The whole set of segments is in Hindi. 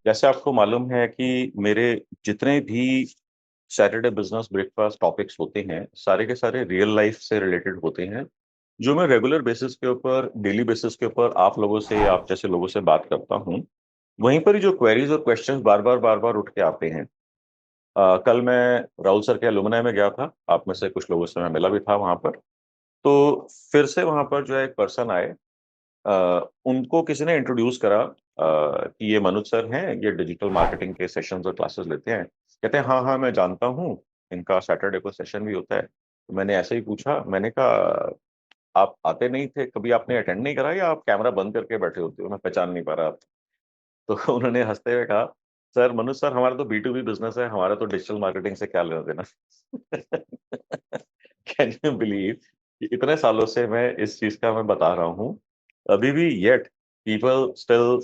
जैसे आपको मालूम है कि मेरे जितने भी सैटरडे बिजनेस ब्रेकफास्ट टॉपिक्स होते हैं सारे के सारे रियल लाइफ से रिलेटेड होते हैं, जो मैं रेगुलर बेसिस के ऊपर डेली बेसिस के ऊपर आप लोगों से या आप जैसे लोगों से बात करता हूँ। वहीं पर ही जो क्वेरीज और क्वेश्चंस बार बार उठ के आते हैं। कल मैं राहुल सर के एलुमनाई में गया था, आप में से कुछ लोगों से मैं मिला भी था वहां पर। तो फिर से वहां पर जो है एक पर्सन आए। उनको किसी ने इंट्रोड्यूस करा कि ये मनुज सर हैं, ये डिजिटल मार्केटिंग के सेशंस और क्लासेस लेते हैं। कहते हैं हाँ हाँ मैं जानता हूँ, इनका सैटरडे को सेशन भी होता है। तो मैंने ऐसे ही पूछा, मैंने कहा आप आते नहीं थे कभी, आपने अटेंड नहीं करा या आप कैमरा बंद करके बैठे होते हो, मैं पहचान नहीं पा रहा था। तो उन्होंने हंसते हुए कहा, सर मनुज सर हमारा तो B2B बिजनेस है, हमारा तो डिजिटल मार्केटिंग से क्या लेना देना। कैन यू बिलीव, इतने सालों से मैं इस चीज का मैं बता रहा हूँ, अभी भी yet people still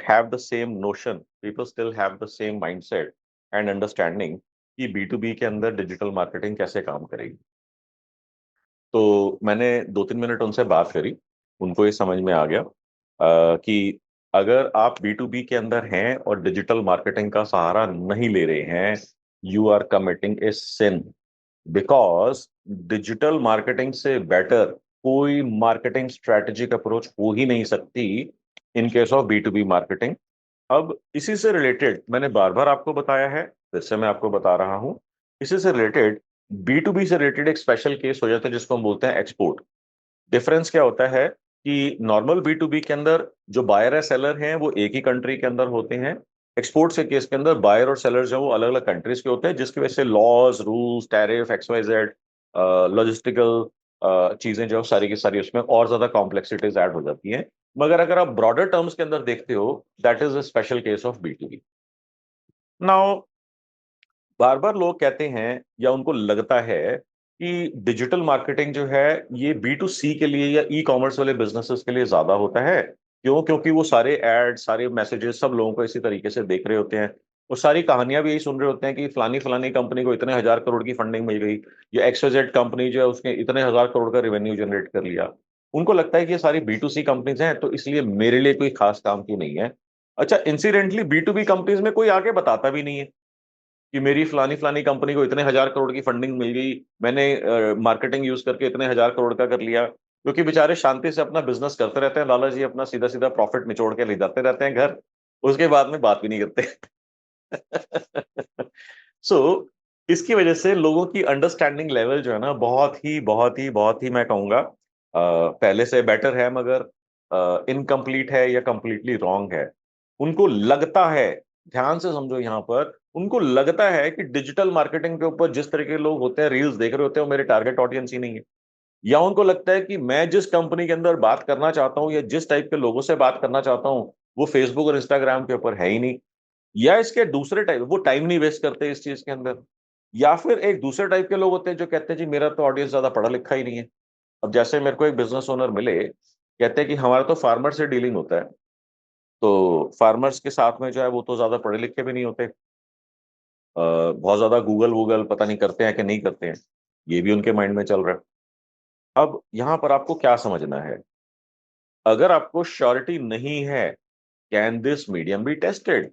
have the same notion, people still have the same mindset and understanding कि B2B के अंदर डिजिटल मार्केटिंग कैसे काम करेगी। तो मैंने 2-3 मिनट उनसे बात करी, उनको ये समझ में आ गया कि अगर आप B2B के अंदर हैं और डिजिटल मार्केटिंग का सहारा नहीं ले रहे हैं, you are committing a sin. Because digital marketing से बेटर कोई मार्केटिंग स्ट्रेटेजिक अप्रोच हो ही नहीं सकती in case of B2B marketing. अब इसी से रिलेटेड मैंने बार बार आपको बताया है, फिर से मैं आपको बता रहा हूं। इसी से रिलेटेड B2B से रिलेटेड एक स्पेशल केस हो जाता है जिसको हम बोलते हैं एक्सपोर्ट। डिफरेंस क्या होता है कि नॉर्मल B2B के अंदर जो बायर है सेलर हैं वो एक ही कंट्री के अंदर होते हैं। एक्सपोर्ट्स के केस के अंदर बायर और सेलर जो है वो अलग अलग कंट्रीज के होते हैं, जिसकी वजह से laws rules tariff XYZ logistical चीजें जो सारी की सारी उसमें और ज्यादा कॉम्प्लेक्सिटीज ऐड हो जाती हैं। मगर अगर आप ब्रॉडर टर्म्स के अंदर देखते हो, that is a special case of B2B। Now बार बार लोग कहते हैं या उनको लगता है कि डिजिटल मार्केटिंग जो है ये B2C के लिए या E कॉमर्स वाले बिजनेसेस के लिए ज्यादा होता है। क्यों? क्योंकि वो सारे एड सारे मैसेजेस सब लोगों को इसी तरीके से देख रहे होते हैं। वो सारी कहानियां भी यही सुन रहे होते हैं कि फलानी फलानी कंपनी को इतने हजार करोड़ की फंडिंग मिल गई, या XYZ कंपनी जो है उसने इतने हजार करोड़ का रेवेन्यू जनरेट कर लिया। उनको लगता है कि ये सारी B2C कंपनीज हैं तो इसलिए मेरे लिए कोई खास काम की नहीं है। अच्छा, इंसिडेंटली B2B कंपनीज में कोई आके बताता भी नहीं है कि मेरी फलानी फलानी कंपनी को इतने हजार करोड़ की फंडिंग मिल गई, मैंने मार्केटिंग यूज करके इतने हजार करोड़ का कर लिया। क्योंकि बेचारे शांति से अपना बिजनेस करते रहते हैं, लाला जी अपना सीधा सीधा प्रॉफिट निचोड़ के ले जाते रहते हैं घर, उसके बाद में बात भी नहीं करते। सो इसकी वजह से लोगों की अंडरस्टैंडिंग लेवल जो है ना बहुत ही मैं कहूंगा पहले से बेटर है, मगर इनकम्प्लीट है या कंप्लीटली रॉन्ग है। उनको लगता है, ध्यान से समझो यहाँ पर, उनको लगता है कि डिजिटल मार्केटिंग के ऊपर जिस तरह के लोग होते हैं रील्स देख रहे होते हैं वो मेरे टारगेट ऑडियंस ही नहीं है। या उनको लगता है कि मैं जिस कंपनी के अंदर बात करना चाहता हूँ या जिस टाइप के लोगों से बात करना चाहता हूँ वो फेसबुक और इंस्टाग्राम के ऊपर है ही नहीं। या इसके दूसरे टाइप, वो टाइम नहीं वेस्ट करते इस चीज के अंदर। या फिर एक दूसरे टाइप के लोग होते हैं जो कहते हैं जी मेरा तो ऑडियंस ज्यादा पढ़ा लिखा ही नहीं है। अब जैसे मेरे को एक बिजनेस ओनर मिले, कहते हैं कि हमारा तो फार्मर से डीलिंग होता है, तो फार्मर्स के साथ में जो है वो तो ज्यादा पढ़े लिखे भी नहीं होते। बहुत ज्यादा गूगल वूगल पता नहीं करते हैं कि नहीं करते हैं, ये भी उनके माइंड में चल रहा है। अब यहाँ पर आपको क्या समझना है, अगर आपको श्योरिटी नहीं है, can this medium be tested?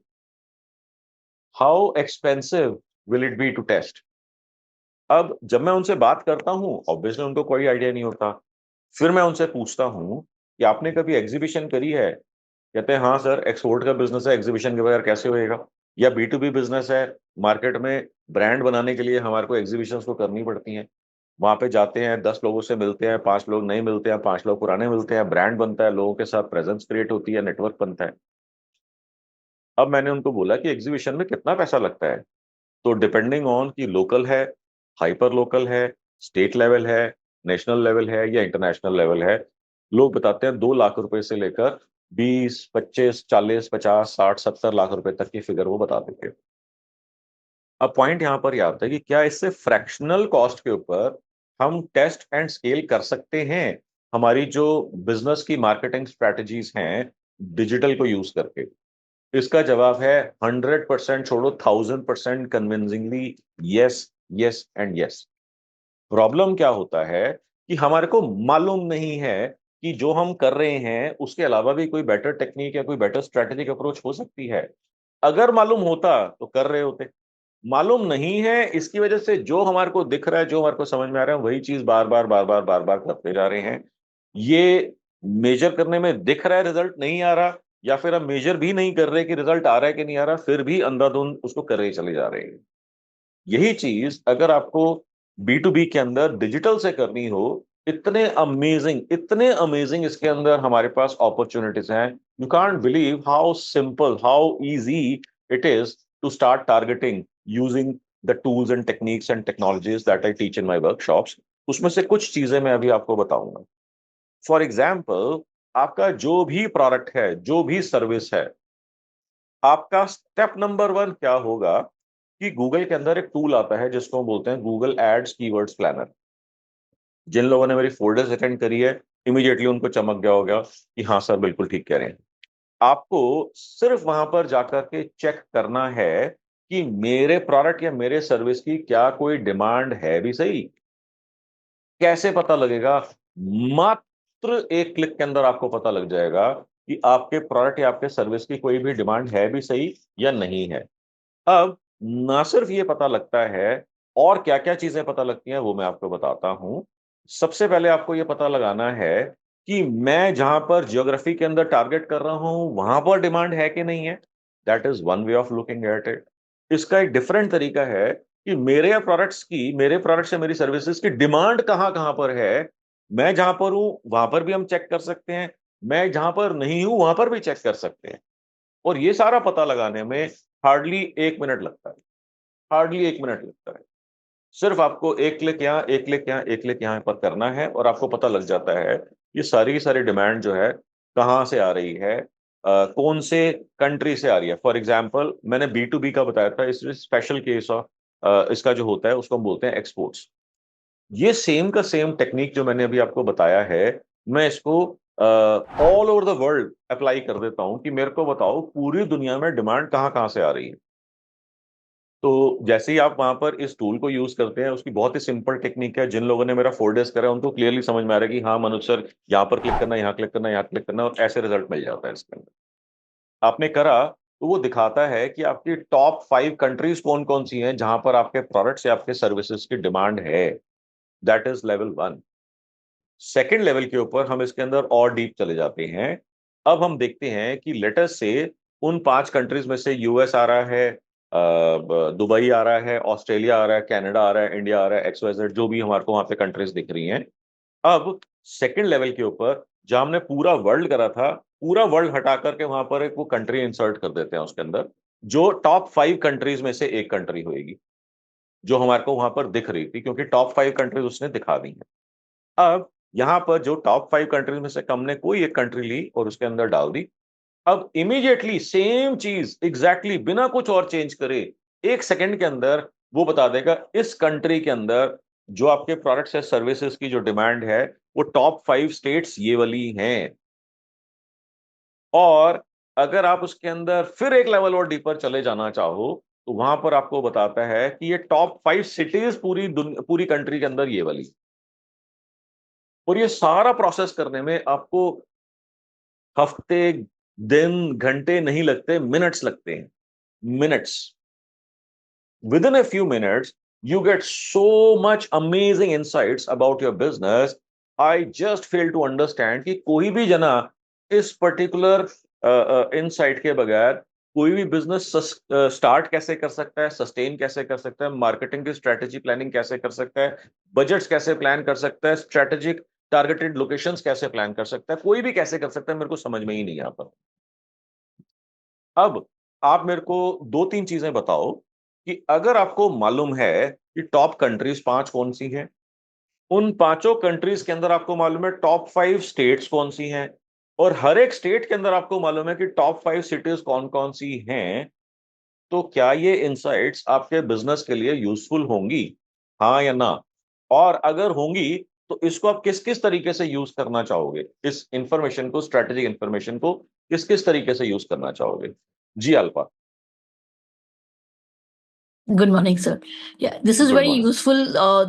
How expensive will it be to test? अब जब मैं उनसे बात करता हूं ऑब्वियसली उनको कोई आइडिया नहीं होता। फिर मैं उनसे पूछता हूं कि आपने कभी एग्जीबिशन करी है? कहते हैं हाँ सर, एक्सपोर्ट का बिजनेस है, एग्जीबिशन के बगैर कैसे होएगा। या B2B बिजनेस है, मार्केट में ब्रांड बनाने के लिए हमारे को एग्जीबिशंस को करनी पड़ती हैं। वहां पे जाते हैं, 10 लोगों से मिलते हैं, 5 लोग नहीं मिलते हैं, 5 लोग पुराने मिलते हैं, ब्रांड बनता है, लोगों के साथ प्रेजेंस क्रिएट होती है, नेटवर्क बनता है। अब मैंने उनको बोला कि एग्जीबिशन में कितना पैसा लगता है। तो डिपेंडिंग ऑन कि लोकल है, हाइपर लोकल है, स्टेट लेवल है, नेशनल लेवल है या इंटरनेशनल लेवल है, लोग बताते हैं 2 लाख रुपए से लेकर 20, 25, 40, 50, 60, 70 लाख रुपए तक की फिगर वो बता देते हैं। अब पॉइंट यहां पर यह आता है कि क्या इससे फ्रैक्शनल कॉस्ट के ऊपर हम टेस्ट एंड स्केल कर सकते हैं हमारी जो बिजनेस की मार्केटिंग स्ट्रेटजीज हैं डिजिटल को यूज करके? इसका जवाब है 100% छोड़ो, 1000% convincingly, yes, yes and yes. Problem क्या होता है कि हमारे को मालूम नहीं है कि जो हम कर रहे हैं उसके अलावा भी कोई बेटर टेक्निक या कोई बेटर स्ट्रेटेजिक अप्रोच हो सकती है। अगर मालूम होता तो कर रहे होते। मालूम नहीं है, इसकी वजह से जो हमारे को दिख रहा है, जो हमारे को समझ में आ रहा है, वही चीज बार बार बार बार बार बार करते जा रहे हैं। ये मेजर करने में दिख रहा है, रिजल्ट नहीं आ रहा, या फिर हम मेजर भी नहीं कर रहे कि रिजल्ट आ रहा है कि नहीं आ रहा, फिर भी अंधाधुंध उसको कर रहे चले जा रहे हैं। यही चीज अगर आपको बी टू बी के अंदर डिजिटल से करनी हो, इतने अमेजिंग इसके अंदर हमारे पास अपॉर्चुनिटीज हैं। You can't believe how simple, how easy it is to start targeting using the tools and techniques and technologies that I teach in my workshops. उसमें से कुछ चीजें मैं अभी आपको बताऊंगा। फॉर एग्जाम्पल, आपका जो भी प्रोडक्ट है, जो भी सर्विस है, आपका स्टेप नंबर वन क्या होगा कि गूगल के अंदर एक टूल आता है जिसको हम बोलते हैं गूगल एड्स कीवर्ड्स प्लानर। जिन लोगों ने मेरी फोल्डर्स अटेंड करी है, इमीडिएटली उनको चमक गया होगा कि हाँ सर बिल्कुल ठीक कह रहे हैं। आपको सिर्फ वहां पर जाकर के चेक करना है कि मेरे प्रोडक्ट या मेरे सर्विस की क्या कोई डिमांड है भी सही। कैसे पता लगेगा? मात्र एक क्लिक के अंदर आपको पता लग जाएगा कि आपके प्रोडक्ट या आपके सर्विस की कोई भी डिमांड है भी सही या नहीं है। अब ना सिर्फ ये पता लगता है, और क्या क्या चीजें पता लगती हैं वो मैं आपको बताता हूं। सबसे पहले आपको ये पता लगाना है कि मैं जहां पर ज्योग्राफी के अंदर टारगेट कर रहा हूं वहां पर डिमांड है कि नहीं है। That is one way of looking at it. इसका एक डिफरेंट तरीका है कि मेरे प्रोडक्ट्स या मेरी सर्विसेज की डिमांड कहां कहां पर है। मैं जहां पर हूं वहां पर भी हम चेक कर सकते हैं, मैं जहां पर नहीं हूं वहां पर भी चेक कर सकते हैं। और ये सारा पता लगाने में हार्डली 1 मिनट लगता है। हार्डली 1 मिनट लगता है। सिर्फ आपको एक क्लिक यहाँ, एक क्लिक यहाँ, एक क्लिक यहाँ पर करना है और आपको पता लग जाता है ये सारी की सारी डिमांड जो है कहाँ से आ रही है, कौन से कंट्री से आ रही है। फॉर एग्जाम्पल, मैंने बी टू बी का बताया था, इसमें स्पेशल केस ऑफ इसका जो होता है उसको हम बोलते हैं एक्सपोर्ट्स। ये सेम का सेम टेक्निक जो मैंने अभी आपको बताया है, मैं इसको all over the world apply कर देता हूं कि मेरे को बताओ पूरी दुनिया में डिमांड कहाँ कहाँ से आ रही है। तो जैसे ही आप वहां पर इस टूल को यूज करते हैं, उसकी बहुत ही सिंपल टेक्निक है। जिन लोगों ने मेरा 4 डेज करा है उनको क्लियरली समझ में आ रहा है कि हाँ मनोज सर, यहाँ पर क्लिक करना, यहाँ क्लिक करना, यहाँ क्लिक करना, और ऐसे रिजल्ट मिल जाता है इसके अंदर। आपने करा तो वो दिखाता है कि आपकी टॉप 5 कंट्रीज कौन कौन सी हैं जहां पर आपके प्रोडक्ट्स या आपके सर्विसेज की डिमांड है। That is level one. Second level के ऊपर हम इसके अंदर और डीप चले जाते हैं। अब हम देखते हैं कि लेटेस्ट से उन 5 कंट्रीज में से यूएस आ रहा है, दुबई आ रहा है, ऑस्ट्रेलिया आ रहा है, कनाडा आ रहा है, इंडिया आ रहा है, XYZ जो भी हमारे को वहां पे कंट्रीज दिख रही हैं। अब सेकंड लेवल के ऊपर जहां हमने पूरा वर्ल्ड करा था, पूरा वर्ल्ड हटा करके वहां पर एक वो कंट्री इंसर्ट कर देते हैं उसके अंदर, जो टॉप 5 कंट्रीज में से एक कंट्री होगी, जो हमारे को वहां पर दिख रही थी, क्योंकि टॉप 5 कंट्रीज उसने दिखा दी है। अब यहां पर जो टॉप 5 कंट्रीज में से हमने कोई एक कंट्री ली और उसके अंदर डाल दी। अब इमीडिएटली सेम चीज एग्जैक्टली बिना कुछ और चेंज करे, 1 सेकंड के अंदर वो बता देगा इस कंट्री के अंदर जो आपके प्रोडक्ट्स या सर्विसेज की जो डिमांड है वो टॉप 5 स्टेट्स ये वाली हैं। और अगर आप उसके अंदर फिर एक लेवल और डीपर चले जाना चाहो तो वहां पर आपको बताता है कि ये टॉप 5 सिटीज पूरी कंट्री के अंदर ये वाली। और ये सारा प्रोसेस करने में आपको हफ्ते, दिन, घंटे नहीं लगते, मिनट्स लगते हैं। Minutes. Within a few minutes, you get so much amazing insights about your business. I just fail to understand कि कोई भी जना इस पर्टिकुलर इनसाइट के बगैर कोई भी बिजनेस स्टार्ट कैसे कर सकता है, सस्टेन कैसे कर सकता है, मार्केटिंग की स्ट्रेटेजी प्लानिंग कैसे कर सकता है, बजट्स कैसे प्लान कर सकता है, स्ट्रेटेजिक टारगेटेड लोकेशंस कैसे प्लान कर सकता है, कोई भी कैसे कर सकता है, मेरे को समझ में ही नहीं आता। अब आप मेरे को 2-3 चीजें बताओ कि अगर आपको मालूम है कि टॉप कंट्रीज 5 कौन सी हैं, उन 5 कंट्रीज के अंदर आपको मालूम है टॉप 5 स्टेट्स कौन सी हैं, और हर एक स्टेट के अंदर आपको मालूम है कि टॉप 5 सिटीज कौन कौन सी हैं, तो क्या ये इंसाइट्स आपके बिजनेस के लिए यूजफुल होंगी? हाँ या ना? और अगर होंगी तो इसको आप किस किस तरीके से यूज करना चाहोगे, इस इंफॉर्मेशन को, स्ट्रेटेजिक इंफॉर्मेशन को किस किस तरीके से यूज करना चाहोगे? जी Alpa. Good morning, sir. Yeah, this is good very morning. useful.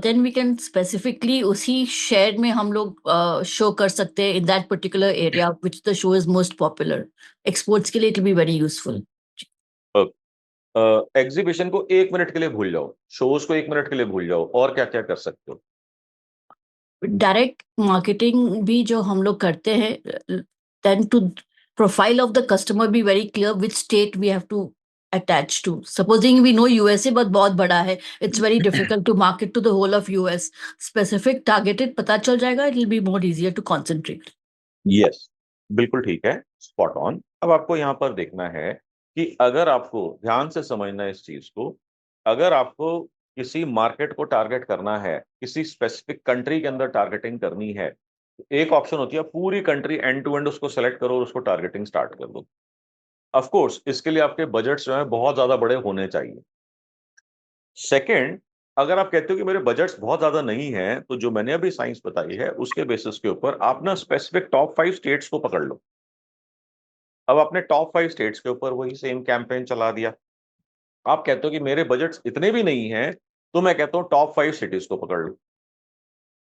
Then we can specifically उसी share में हम लोग show कर सकते हैं in that particular area which the show is most popular. Exports के लिए it will be very useful. Exhibition को 1 मिनट के लिए भूल जाओ, शोज को 1 मिनट के लिए भूल जाओ, और क्या क्या कर सकते हो? डायरेक्ट मार्केटिंग भी जो हम लोग करते हैं, then to profile of the customer be very clear which state we have to attach to. Supposing we know USA बहुत बहुत बड़ा है, it's very difficult to market to the whole of US. Specific targeted पता चल जाएगा, it will be more easier to concentrate. Yes, बिल्कुल ठीक है, स्पॉट ऑन। अब आपको यहाँ पर देखना है कि अगर आपको ध्यान से समझना है इस चीज को, अगर आपको किसी मार्केट को टारगेट करना है, किसी स्पेसिफिक कंट्री के अंदर टारगेटिंग करनी है, तो एक ऑप्शन होती है पूरी कंट्री एंड टू एंड उसको सेलेक्ट करो और उसको टारगेटिंग स्टार्ट कर दो। ऑफ कोर्स इसके लिए आपके बजट्स जो है बहुत ज्यादा बड़े होने चाहिए। सेकंड, अगर आप कहते हो कि मेरे बजट्स बहुत ज्यादा नहीं है, तो जो मैंने अभी साइंस बताई है उसके बेसिस के ऊपर आप ना स्पेसिफिक टॉप 5 स्टेट्स को पकड़ लो। अब आपने टॉप 5 स्टेट्स के ऊपर वही सेम कैंपेन चला दिया। आप कहते हो कि मेरे बजट्स इतने भी नहीं हैं, तो मैं कहता हूं टॉप 5 सिटीज को पकड़ लो,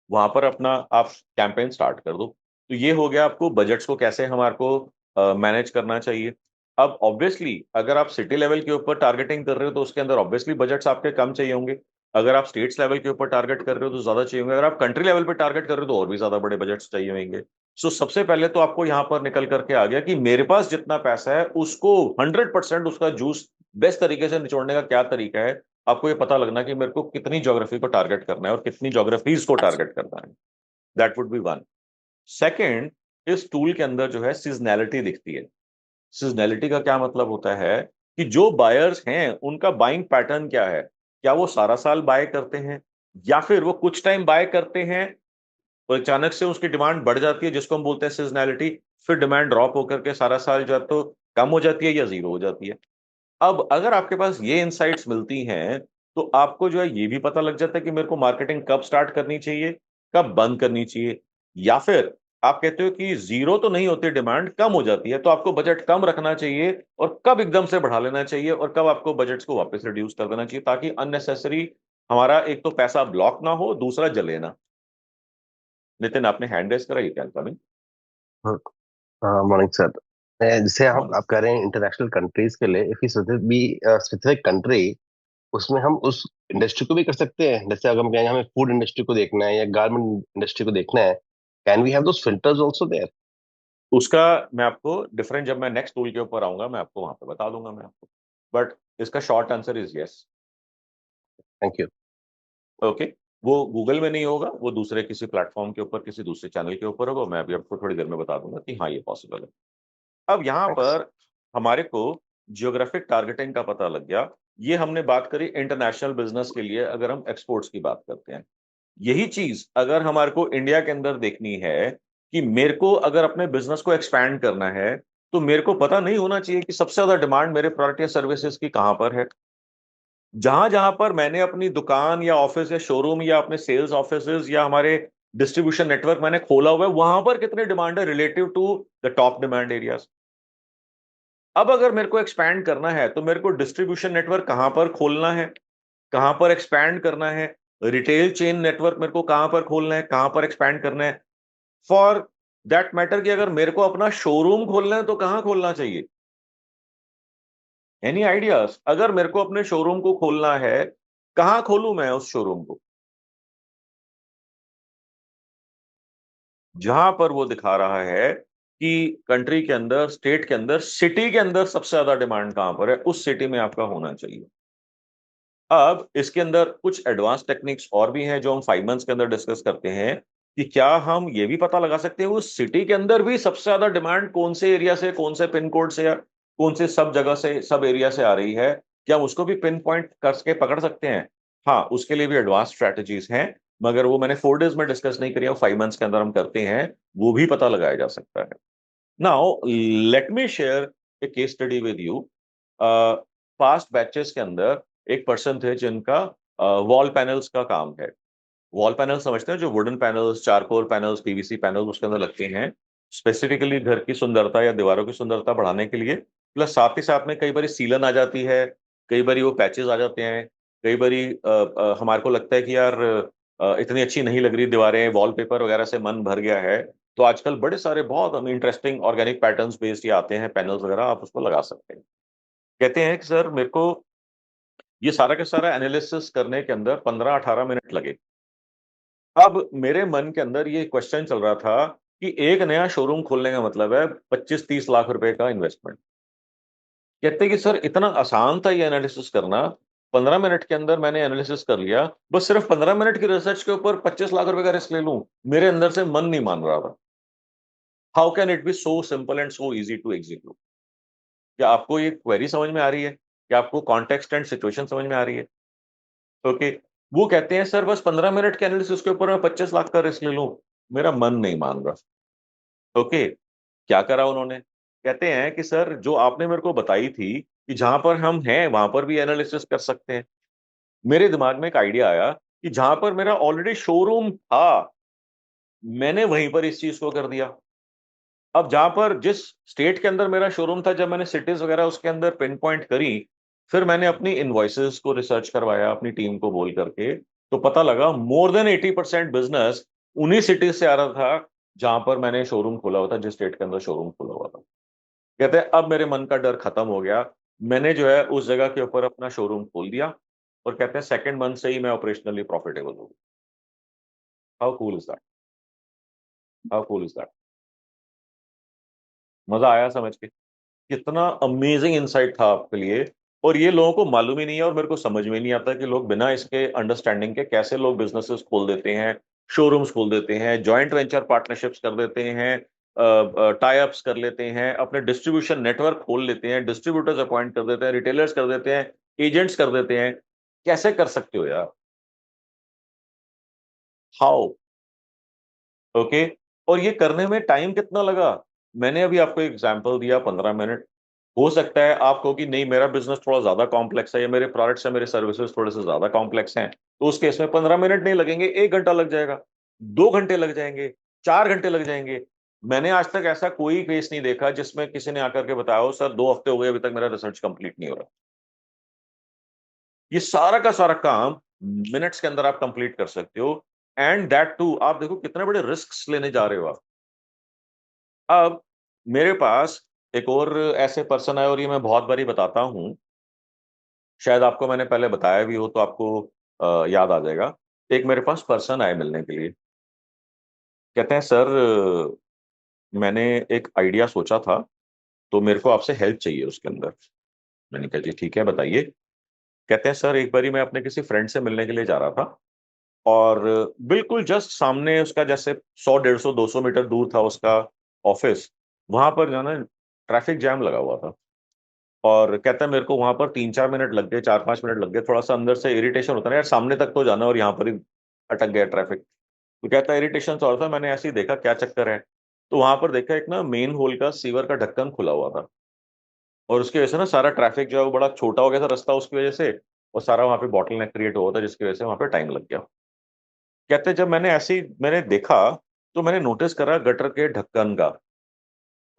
वहां पर अपना आप कैंपेन स्टार्ट कर दो। तो ये हो गया आपको बजट्स को कैसे हमारे को मैनेज करना चाहिए। अब ऑब्वियसली अगर आप सिटी लेवल के ऊपर टारगेटिंग कर रहे हो तो उसके अंदर ऑब्वियसली बजट्स आपके कम चाहिए होंगे। अगर आप स्टेट्स लेवल के ऊपर टारगेट कर रहे हो तो ज्यादा चाहिए होंगे। अगर आप कंट्री लेवल पे टारगेट कर रहे हो तो और भी ज्यादा बड़े बजट्स चाहिए होंगे। सो सबसे पहले तो आपको यहाँ पर निकल करके आ गया कि मेरे पास जितना पैसा है उसको 100% उसका जूस बेस्ट तरीके से निचोड़ने का क्या तरीका है। आपको ये पता लगना कि मेरे को कितनी ज्योग्राफी को टारगेट करना है और कितनी ज्योग्राफीज को टारगेट करना है। That would be one. Second, इस टूल के अंदर जो है सीजनैलिटी दिखती है। सीजनैलिटी का क्या मतलब होता है कि जो बायर्स हैं उनका बाइंग पैटर्न क्या है। क्या वो सारा साल बाय करते हैं, या फिर वो कुछ टाइम बाय करते हैं और अचानक से उसकी डिमांड बढ़ जाती है जिसको हम बोलते हैं सीजनैलिटी, फिर डिमांड ड्रॉप होकर के सारा साल जो है तो कम हो जाती है या जीरो हो जाती है। अब अगर आपके पास ये इनसाइट्स मिलती हैं तो आपको जो है ये भी पता लग जाता है कि मेरे को मार्केटिंग कब स्टार्ट करनी चाहिए, कब बंद करनी चाहिए। या फिर आप कहते हो कि जीरो तो नहीं होती, डिमांड कम हो जाती है, तो आपको बजट कम रखना चाहिए और कब एकदम से बढ़ा लेना चाहिए और कब आपको बजट्स को वापस रिड्यूस कर देना चाहिए, ताकि अननेसेसरी हमारा एक तो पैसा ब्लॉक ना हो, दूसरा जले ना। नितिन, आपने हैंड रेस करा, ये क्या कमिंग? Morning sir. जैसे मॉर्निंग। आप कह रहे हैं इंटरनेशनल कंट्रीज के लिए, इफ बी स्पेसिफिक कंट्री, उसमें हम उस इंडस्ट्री को भी कर सकते हैं। जैसे अगर हम कहें हमें फूड इंडस्ट्री को देखना है या गारमेंट इंडस्ट्री को देखना है, can we have those filters also there? उसका मैं आपको डिफरेंट, जब मैं नेक्स्ट टूल के ऊपर आऊंगा मैं आपको वहां पे बता दूंगा मैं आपको। बट इसका short answer is yes. Thank you. Okay. वो गूगल में नहीं होगा, वो दूसरे किसी प्लेटफॉर्म के ऊपर किसी दूसरे चैनल के ऊपर होगा। मैं अभी आपको थोड़ी देर में बता दूंगा कि हाँ ये पॉसिबल है। अब यहाँ थैंक्स। पर हमारे को जियोग्राफिक टारगेटिंग का पता लग गया। ये हमने बात करी इंटरनेशनल बिजनेस के लिए, अगर हम एक्सपोर्ट्स की बात करते हैं। यही चीज अगर हमारे को इंडिया के अंदर देखनी है कि मेरे को अगर अपने बिजनेस को एक्सपैंड करना है, तो मेरे को पता नहीं होना चाहिए कि सबसे ज्यादा डिमांड मेरे प्रोडक्ट या सर्विसेज की कहां पर है। जहां जहां पर मैंने अपनी दुकान या ऑफिस या शोरूम या अपने सेल्स ऑफिस या हमारे डिस्ट्रीब्यूशन नेटवर्क मैंने खोला हुआ है, वहां पर कितने डिमांड है relative to the top demand areas. अब अगर मेरे को एक्सपैंड करना है तो मेरे को डिस्ट्रीब्यूशन नेटवर्क कहां पर खोलना है, कहां पर एक्सपैंड करना है, रिटेल चेन नेटवर्क मेरे को कहां पर खोलना है, कहां पर एक्सपैंड करना है। फॉर दैट मैटर कि अगर मेरे को अपना शोरूम खोलना है तो कहां खोलना चाहिए। Any ideas? अगर मेरे को अपने शोरूम को खोलना है, कहां खोलूं मैं उस शोरूम को? जहां पर वो दिखा रहा है कि कंट्री के अंदर, स्टेट के अंदर, सिटी के अंदर सबसे ज्यादा डिमांड कहां पर है, उस सिटी में आपका होना चाहिए। अब इसके अंदर कुछ एडवांस टेक्निक्स और भी हैं जो हम 5 मंथ्स के अंदर डिस्कस करते हैं कि क्या हम ये भी पता लगा सकते हैं उस सिटी के अंदर भी सबसे ज्यादा डिमांड कौन से एरिया से, कौन से पिन कोड से या कौन से सब जगह से, सब एरिया से आ रही है। क्या हम उसको भी पिन पॉइंट करके पकड़ सकते हैं? हाँ, उसके लिए भी एडवांस स्ट्रैटेजीज हैं, मगर वो मैंने 4 डेज में डिस्कस नहीं करी, 5 मंथ्स के अंदर हम करते हैं, वो भी पता लगाया जा सकता है। Now let me share A case study with you. Past batches के अंदर एक पर्सन थे जिनका वॉल पैनल्स का काम है। वॉल पैनल समझते हैं, जो wooden panels, charcoal panels, PVC panels उसके अंदर लगते हैं, स्पेसिफिकली घर की सुंदरता या दीवारों की सुंदरता बढ़ाने के लिए। प्लस साथ ही साथ में कई बार सीलन आ जाती है, कई बार वो पैचेस आ जाते हैं, कई बार हमारे को लगता है कि यार इतनी अच्छी नहीं लग रही दीवारें, वॉलपेपर वगैरह से मन भर गया है। तो आजकल बड़े सारे बहुत इंटरेस्टिंग ऑर्गेनिक पैटर्न्स बेस्ड ये आते हैं पैनल्स वगैरह, आप उसको लगा सकते हैं। कहते हैं कि सर मेरे को ये सारा का सारा एनालिसिस करने के अंदर 15-18 मिनट लगे। अब मेरे मन के अंदर ये क्वेश्चन चल रहा था कि एक नया शोरूम खोलने का मतलब है 25-30 लाख रुपए का इन्वेस्टमेंट। कहते हैं कि सर इतना आसान था ये एनालिसिस करना, 15 मिनट के अंदर मैंने एनालिसिस कर लिया, बस सिर्फ 15 मिनट की रिसर्च के ऊपर 25 लाख रुपए का रिस्क ले लूं। मेरे अंदर से मन नहीं मान रहा था। How can it be so simple and so easy to execute? क्या आपको ये क्वेरी समझ में आ रही है? क्या आपको कॉन्टेक्स्ट एंड सिचुएशन समझ में आ रही है? ओके। वो कहते हैं सर बस 15 मिनट के एनालिसिस के ऊपर मैं 25 लाख का रिस्क ले लूं। मेरा मन नहीं मान रहा। ओके। क्या करा उन्होंने? कहते हैं कि सर जो आपने मेरे को बताई थी कि जहां पर हम हैं वहां पर भी एनालिसिस कर सकते हैं। मेरे दिमाग में एक आइडिया आया कि जहां पर मेरा ऑलरेडी शोरूम था, मैंने वहीं पर इस चीज को कर दिया। अब जहां पर जिस स्टेट के अंदर मेरा शोरूम था, जब मैंने सिटीज वगैरह उसके अंदर पिन पॉइंट करी, फिर मैंने अपनी इनवॉइसेस को रिसर्च करवाया अपनी टीम को बोल करके, तो पता लगा मोर देन 80% बिजनेस उन्हीं सिटीज से आ रहा था जहां पर मैंने शोरूम खोला हुआ था, जिस स्टेट के अंदर शोरूम खोला हुआ था। कहते हैं अब मेरे मन का डर खत्म हो गया। मैंने जो है उस जगह के ऊपर अपना शोरूम खोल दिया, और कहते हैं सेकंड मंथ से ही मैं ऑपरेशनली प्रॉफिटेबल हो गया। How cool is that? How cool is that? मजा आया समझ के? कितना अमेजिंग इंसाइट था आपके लिए। और ये लोगों को मालूम ही नहीं है, और मेरे को समझ में नहीं आता कि लोग बिना इसके अंडरस्टैंडिंग के कैसे लोग बिजनेसेस खोल देते हैं, शोरूम्स खोल देते हैं, जॉइंट वेंचर पार्टनरशिप्स कर देते हैं, टाई अप्स कर लेते हैं, अपने डिस्ट्रीब्यूशन नेटवर्क खोल लेते हैं, डिस्ट्रीब्यूटर्स अपॉइंट कर देते हैं, रिटेलर्स कर देते हैं, एजेंट्स कर देते हैं। कैसे कर सकते हो यार? हाउ? ओके। और ये करने में टाइम कितना लगा? मैंने अभी आपको एग्जांपल दिया 15 मिनट। हो सकता है आप कहो कि नहीं मेरा बिजनेस थोड़ा ज्यादा कॉम्प्लेक्स है, या मेरे प्रोडक्ट्स या मेरे सर्विसेज थोड़े से ज्यादा कॉम्प्लेक्स हैं, तो उस केस में 15 मिनट नहीं लगेंगे, 1 घंटा लग जाएगा, 2 घंटे लग जाएंगे, 4 घंटे लग जाएंगे। मैंने आज तक ऐसा कोई केस नहीं देखा जिसमें किसी ने आकर के बताया हो सर 2 हफ्ते हो गए अभी तक मेरा रिसर्च कंप्लीट नहीं हो रहा। ये सारा का सारा काम मिनट्स के अंदर आप कंप्लीट कर सकते हो। एंड दैट टू आप देखो कितने बड़े रिस्क लेने जा रहे हो आप। अब मेरे पास एक और ऐसे पर्सन है, और ये मैं बहुत बारी बताता हूं, शायद आपको मैंने पहले बताया भी हो तो आपको याद आ जाएगा। एक मेरे पास पर्सन आए मिलने के लिए। कहते हैं सर मैंने एक आइडिया सोचा था, तो मेरे को आपसे हेल्प चाहिए उसके अंदर। मैंने कहा जी ठीक है बताइए। कहते हैं सर एक बारी मैं अपने किसी फ्रेंड से मिलने के लिए जा रहा था, और बिल्कुल जस्ट सामने उसका जैसे 100, 150, 200 मीटर दूर था उसका ऑफिस। वहां पर जो है ना ट्रैफिक जैम लगा हुआ था। और कहता है मेरे को वहां पर 3-4 मिनट लग गए, 4-5 मिनट लग गए, थोड़ा सा अंदर से इरिटेशन होता है ना यार, सामने तक तो जाना और यहाँ पर ही अटक गया ट्रैफिक। तो कहता है इरिटेशन सा हो रहा था, मैंने ऐसे ही देखा क्या चक्कर है। तो वहां पर देखा एक ना मेन होल का सीवर का ढक्कन खुला हुआ था, और उसकी वजह से ना सारा ट्रैफिक जो है वो बड़ा छोटा हो गया था रास्ता उसकी वजह से, और सारा वहां पे बॉटल नेक क्रिएट हुआ था जिसकी वजह से वहां पे टाइम लग गया। कहते हैं जब मैंने ऐसे ही मैंने देखा, तो मैंने नोटिस करा गटर के ढक्कन का,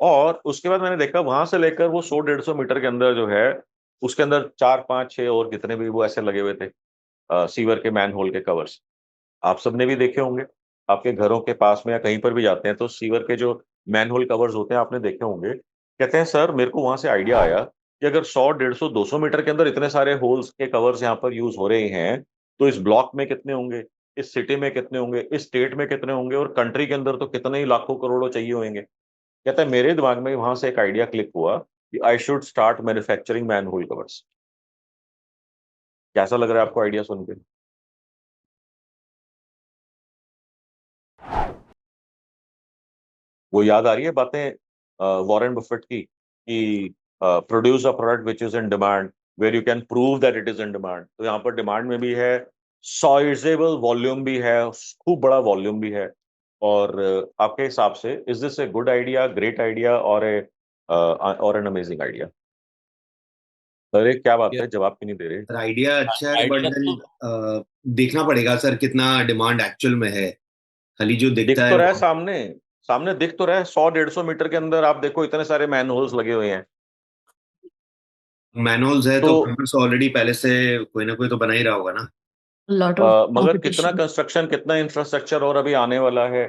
और उसके बाद मैंने देखा वहां से लेकर वो 100-150 मीटर के अंदर जो है उसके अंदर 4-5-6 और कितने भी वो ऐसे लगे हुए थे सीवर के मैन होल के कवर्स। आप सबने भी देखे होंगे, आपके घरों के पास में या कहीं पर भी जाते हैं तो सीवर के जो मैन होल कवर्स होते हैं आपने देखे होंगे। कहते हैं सर मेरे को वहां से आइडिया आया कि अगर 100, 150, 200 मीटर के अंदर इतने सारे होल्स के कवर्स यहाँ पर यूज हो रहे हैं, तो इस ब्लॉक में कितने होंगे, इस सिटी में कितने होंगे, इस स्टेट में कितने होंगे, और कंट्री के अंदर तो कितने ही लाखों करोड़ों चाहिए होंगे। कहता है मेरे दिमाग में वहां से एक आइडिया क्लिक हुआ कि I should start manufacturing manhole covers. कैसा लग रहा है आपको आइडिया सुन के? वो याद आ रही है बातें वॉरेन बफेट की कि produce a product which is in demand where you can prove that it is in demand. तो यहाँ पर डिमांड में भी है, सॉइजेबल वॉल्यूम भी है, खूब बड़ा वॉल्यूम भी है। और आपके हिसाब से is this a good idea, great idea, और एन अमेजिंग आइडिया? अरे क्या बात है, जवाब क्यों नहीं दे रहे? सर आइडिया अच्छा है बट आइडिया देन देखना पड़ेगा सर कितना डिमांड एक्चुअल में है। खाली जो दिखता दिख है तो रहा है वो सामने, सामने दिख तो रहा है, 100-150 मीटर के अंदर आप देखो इतने सारे मैन होल्स लगे हुए हैं। मैनुअल्स है तो तो प्रोडक्ट्स ऑलरेडी पहले से कोई ना कोई तो बना ही रहा होगा ना। lot of मगर कितना competition. कंस्ट्रक्शन, कितना इंफ्रास्ट्रक्चर और अभी आने वाला है,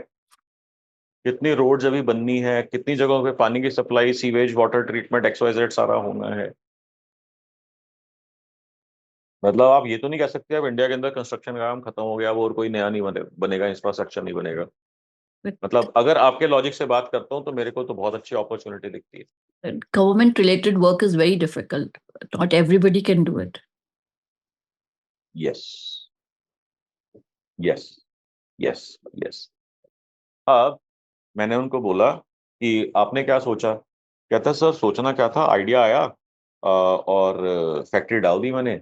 कितनी रोड्स अभी बननी है, कितनी जगहों पे पानी की supply, sewage, water treatment, XYZ सारा होना है। मतलब आप ये तो नहीं कह सकते अब इंडिया के अंदर कंस्ट्रक्शन का काम खत्म हो गया, वो और कोई नया नहीं बनेगा, इंफ्रास्ट्रक्चर नहीं बनेगा। But मतलब अगर आपके लॉजिक से बात करता हूँ तो मेरे को तो बहुत अच्छी अपॉर्चुनिटी दिखती है। government related work is very difficult. Not everybody can do it. Yes, yes, yes, yes. अब मैंने उनको बोला कि आपने क्या सोचा? कहता सर सोचना क्या था, आइडिया आया और फैक्ट्री डाल दी मैंने,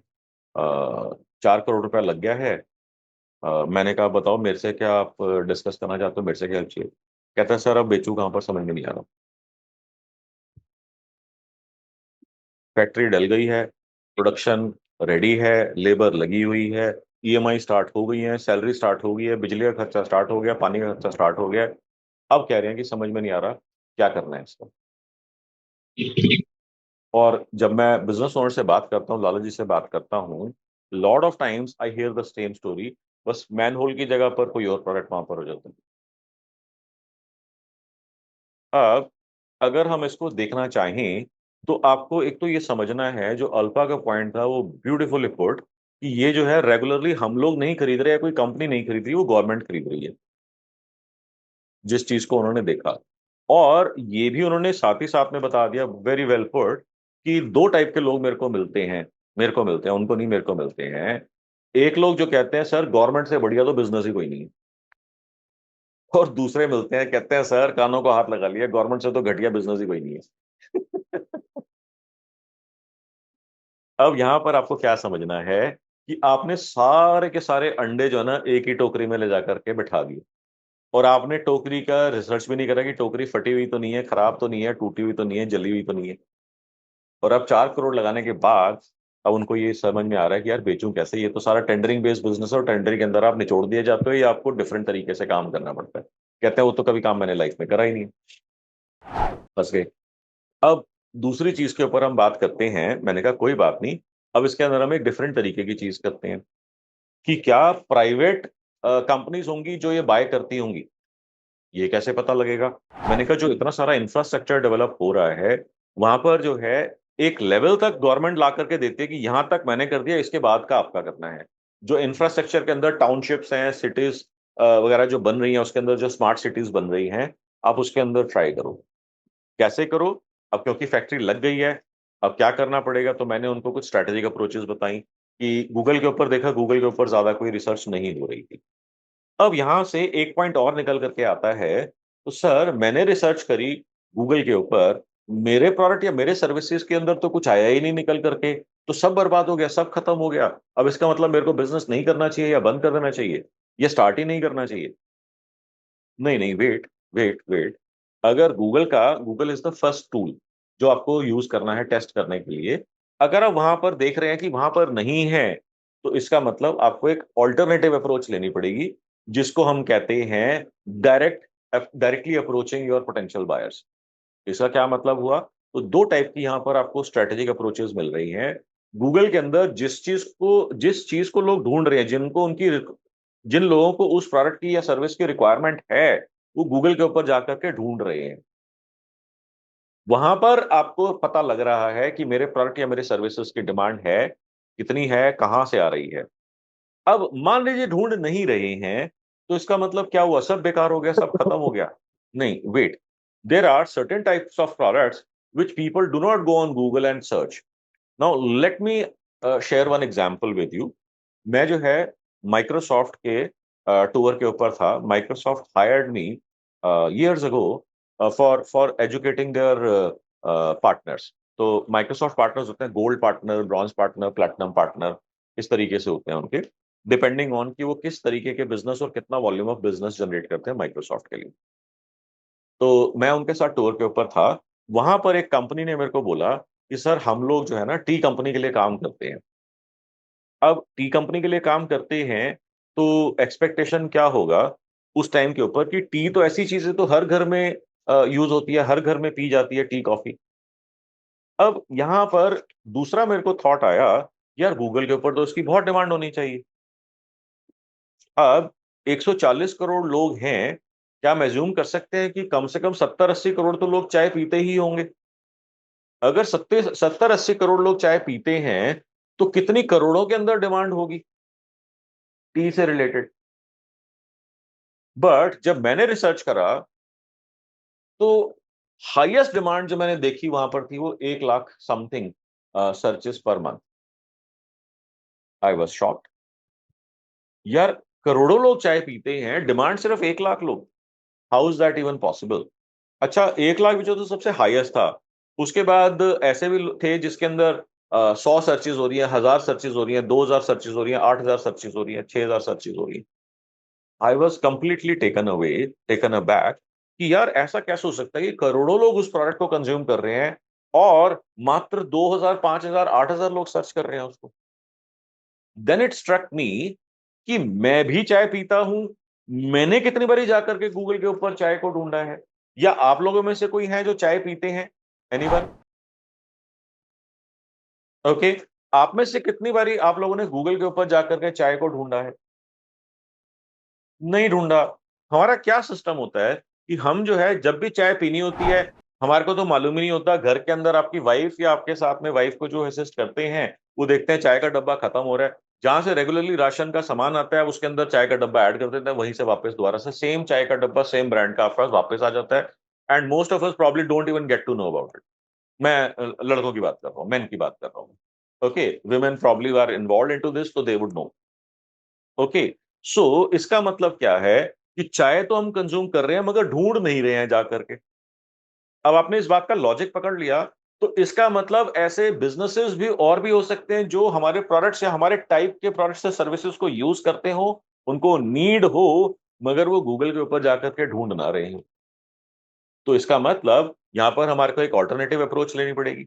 4 करोड़ रुपया लग गया है। मैंने कहा बताओ मेरे से क्या आप डिस्कस करना चाहते हो, मेरे से क्या हेल्प चाहिए? कहता है सर अब बेचूं कहाँ पर, समझ में नहीं आ रहा। फैक्ट्री डल गई है, प्रोडक्शन रेडी है, लेबर लगी हुई है, ईएमआई स्टार्ट हो गई है, सैलरी स्टार्ट हो गई है, बिजली का खर्चा स्टार्ट हो गया, पानी का खर्चा स्टार्ट हो गया है। अब कह रहे हैं कि समझ में नहीं आ रहा क्या करना है इसका। और जब मैं बिजनेस ओनर से बात करता हूँ, लाला जी से बात करता हूँ, lot of times I hear the same story, बस मैन होल की जगह पर कोई और प्रोडक्ट वहां पर हो जाता है। अब अगर हम इसको देखना चाहें तो आपको एक तो ये समझना है, जो अल्फा का पॉइंट था वो ब्यूटीफुली पुट, कि ये जो है रेगुलरली हम लोग नहीं खरीद रहे, या कोई कंपनी नहीं खरीद रही, वो गवर्नमेंट खरीद रही है, जिस चीज को उन्होंने देखा। और ये भी उन्होंने साथ ही साथ में बता दिया, वेरी वेल पुट, कि दो टाइप के लोग मेरे को मिलते हैं, उनको नहीं, मेरे को मिलते हैं। एक लोग जो कहते हैं सर गवर्नमेंट से बढ़िया तो बिजनेस ही कोई नहीं है, और दूसरे मिलते हैं कहते हैं सर कानों को हाथ लगा लिया, गवर्नमेंट से तो घटिया बिजनेस ही कोई नहीं है। अब यहां पर आपको क्या समझना है कि आपने सारे के सारे अंडे जो है ना एक ही टोकरी में ले जाकर के बिठा दिए, और आपने टोकरी का रिसर्च भी नहीं करा कि टोकरी फटी हुई तो नहीं है, खराब तो नहीं है, टूटी हुई तो नहीं है, जली हुई तो नहीं है। और अब 4 करोड़ लगाने के बाद अब उनको ये समझ में आ रहा है कि यार बेचूं कैसे, ये तो सारा टेंडरिंग बेस्ड बिजनेस है, और टेंडरिंग के अंदर आप निचोड़ दिए जाते हो, या आपको डिफरेंट तरीके से काम करना पड़ता है। कहते हैं वो तो कभी काम मैंने लाइफ में करा ही नहीं। फंस गए। अब दूसरी चीज के ऊपर हम बात करते हैं, मैंने कहा कोई बात नहीं, अब इसके अंदर हम एक डिफरेंट तरीके की चीज करते हैं, कि क्या प्राइवेट कंपनीज होंगी जो ये बाय करती होंगी, ये कैसे पता लगेगा? मैंने कहा जो इतना सारा इंफ्रास्ट्रक्चर डेवलप हो रहा है, वहां पर जो है एक लेवल तक गवर्नमेंट ला करके देती है कि यहां तक मैंने कर दिया, इसके बाद का आपका करना है। जो इंफ्रास्ट्रक्चर के अंदर टाउनशिप्स हैं, सिटीज वगैरह जो बन रही हैं, उसके अंदर जो स्मार्ट सिटीज बन रही हैं, आप उसके अंदर ट्राई करो। कैसे करो? अब क्योंकि फैक्ट्री लग गई है, अब क्या करना पड़ेगा, तो मैंने उनको कुछ स्ट्रैटेजिक अप्रोचेस बताई, कि गूगल के ऊपर देखा, गूगल के ऊपर ज्यादा कोई रिसर्च नहीं हो रही थी। अब यहां से एक पॉइंट और निकल करके आता है, तो सर मैंने रिसर्च करी गूगल के ऊपर, मेरे प्रोडक्ट या मेरे सर्विसेज के अंदर तो कुछ आया ही नहीं निकल करके, तो सब बर्बाद हो गया, सब खत्म हो गया। अब इसका मतलब मेरे को बिजनेस नहीं करना चाहिए, या बंद कर देना चाहिए, या स्टार्ट ही नहीं करना चाहिए? नहीं नहीं, वेट, वेट, वेट। अगर Google is the first tool जो आपको यूज करना है टेस्ट करने के लिए, अगर आप वहां पर देख रहे हैं कि वहां पर नहीं है, तो इसका मतलब आपको एक ऑल्टरनेटिव अप्रोच लेनी पड़ेगी, जिसको हम कहते हैं directly approaching your potential buyers. इसका क्या मतलब हुआ? तो दो टाइप की यहां पर आपको स्ट्रेटेजिक अप्रोचेस मिल रही हैं। गूगल के अंदर जिस चीज को लोग ढूंढ रहे हैं, जिन लोगों को उस प्रोडक्ट की या सर्विस की रिक्वायरमेंट है, वो गूगल के ऊपर जाकर के ढूंढ रहे हैं। वहां पर आपको पता लग रहा है कि मेरे प्रोडक्ट या मेरे सर्विसेज की डिमांड है, कितनी है, कहां से आ रही है। अब मान लीजिए ढूंढ नहीं रहे हैं, तो इसका मतलब क्या हुआ? सब बेकार हो गया, सब खत्म हो गया? नहीं, wait. There are certain types of products which people do not go on Google and search. Now let me share one example with you. मैं जो है माइक्रोसॉफ्ट के टूर के ऊपर था। Microsoft hired me years ago for educating their partners. तो माइक्रोसॉफ्ट पार्टनर्स होते हैं gold partner, bronze partner, platinum partner, इस तरीके से होते हैं उनके, डिपेंडिंग ऑन कि वो किस तरीके के बिजनेस और कितना वॉल्यूम ऑफ बिजनेस जनरेट करते हैं माइक्रोसॉफ्ट के लिए। तो मैं उनके साथ टूर के ऊपर था। वहां पर एक कंपनी ने मेरे को बोला कि सर हम लोग जो है ना टी कंपनी के लिए काम करते हैं। अब टी कंपनी के लिए काम करते हैं, तो एक्सपेक्टेशन क्या होगा उस टाइम के ऊपर, कि टी तो ऐसी चीज है तो हर घर में यूज होती है, हर घर में पी जाती है टी कॉफी। अब यहां पर दूसरा मेरे को थॉट आया, यार गूगल के ऊपर तो उसकी बहुत डिमांड होनी चाहिए। अब 140 करोड़ लोग हैं, क्या हम एज्यूम कर सकते हैं कि कम से कम 70-80 करोड़ तो लोग चाय पीते ही होंगे? अगर 70-80 करोड़ लोग चाय पीते हैं, तो कितनी करोड़ों के अंदर डिमांड होगी टी से रिलेटेड। बट जब मैंने रिसर्च करा तो हाईएस्ट डिमांड जो मैंने देखी वहां पर थी वो 1 lakh something searches per month. I was shocked. यार करोड़ों लोग चाय पीते हैं, डिमांड सिर्फ 1 लाख लोग, how is that even possible. अच्छा 1 लाख भी जो तो सबसे हाईएस्ट था, उसके बाद ऐसे भी थे जिसके अंदर 100 सर्चेज हो रही है, 1000 सर्चेज हो रही है, 2000 सर्चेज हो रही है, 8000 सर्चेज हो रही है, 6000 सर्चेज हो रही है। I was completely taken aback कि यार ऐसा कैसे हो सकता है कि करोड़ों लोग उस प्रोडक्ट को कंज्यूम कर रहे हैं और मात्र 2000 5000 8000 लोग सर्च कर रहे हैं उसको। देन इट स्ट्रक मी कि मैं भी चाय पीता हूं, मैंने कितनी बारी जाकर के गूगल के ऊपर चाय को ढूंढा है, या आप लोगों में से कोई है जो चाय पीते हैं? एनीवन? ओके, आप में से कितनी बारी आप लोगों ने गूगल के ऊपर जाकर के चाय को ढूंढा है? नहीं ढूंढा। हमारा क्या सिस्टम होता है कि हम जो है जब भी चाय पीनी होती है, हमारे को तो मालूम ही नहीं होता, घर के अंदर आपकी वाइफ या आपके साथ में वाइफ को जो असिस्ट करते हैं वो देखते हैं चाय का डब्बा खत्म हो रहा है, जहां से रेगुलरली राशन का सामान आता है उसके अंदर चाय का डब्बा ऐड कर देते हैं, वहीं से वापस दोबारा से सेम चाय का डब्बा सेम ब्रांड का आपके पास वापस आ जाता है। And most of us probably don't even get to know about it. मैं लड़कों की बात कर रहा हूँ, मैन की बात कर रहा हूँ। Okay, women probably are involve into this, तो they would know. Okay, so इसका मतलब क्या है कि चाय तो हम कंज्यूम कर रहे हैं मगर ढूंढ नहीं रहे हैं जाकर के। अब आपने इस बात का लॉजिक पकड़ लिया, तो इसका मतलब ऐसे बिजनेसेस भी और भी हो सकते हैं जो हमारे प्रोडक्ट्स या हमारे टाइप के प्रोडक्ट्स या सर्विसेज को यूज करते हो, उनको नीड हो, मगर वो गूगल के ऊपर जाकर के ढूंढ ना रहे हो। तो इसका मतलब यहां पर हमारे को एक ऑल्टरनेटिव अप्रोच लेनी पड़ेगी।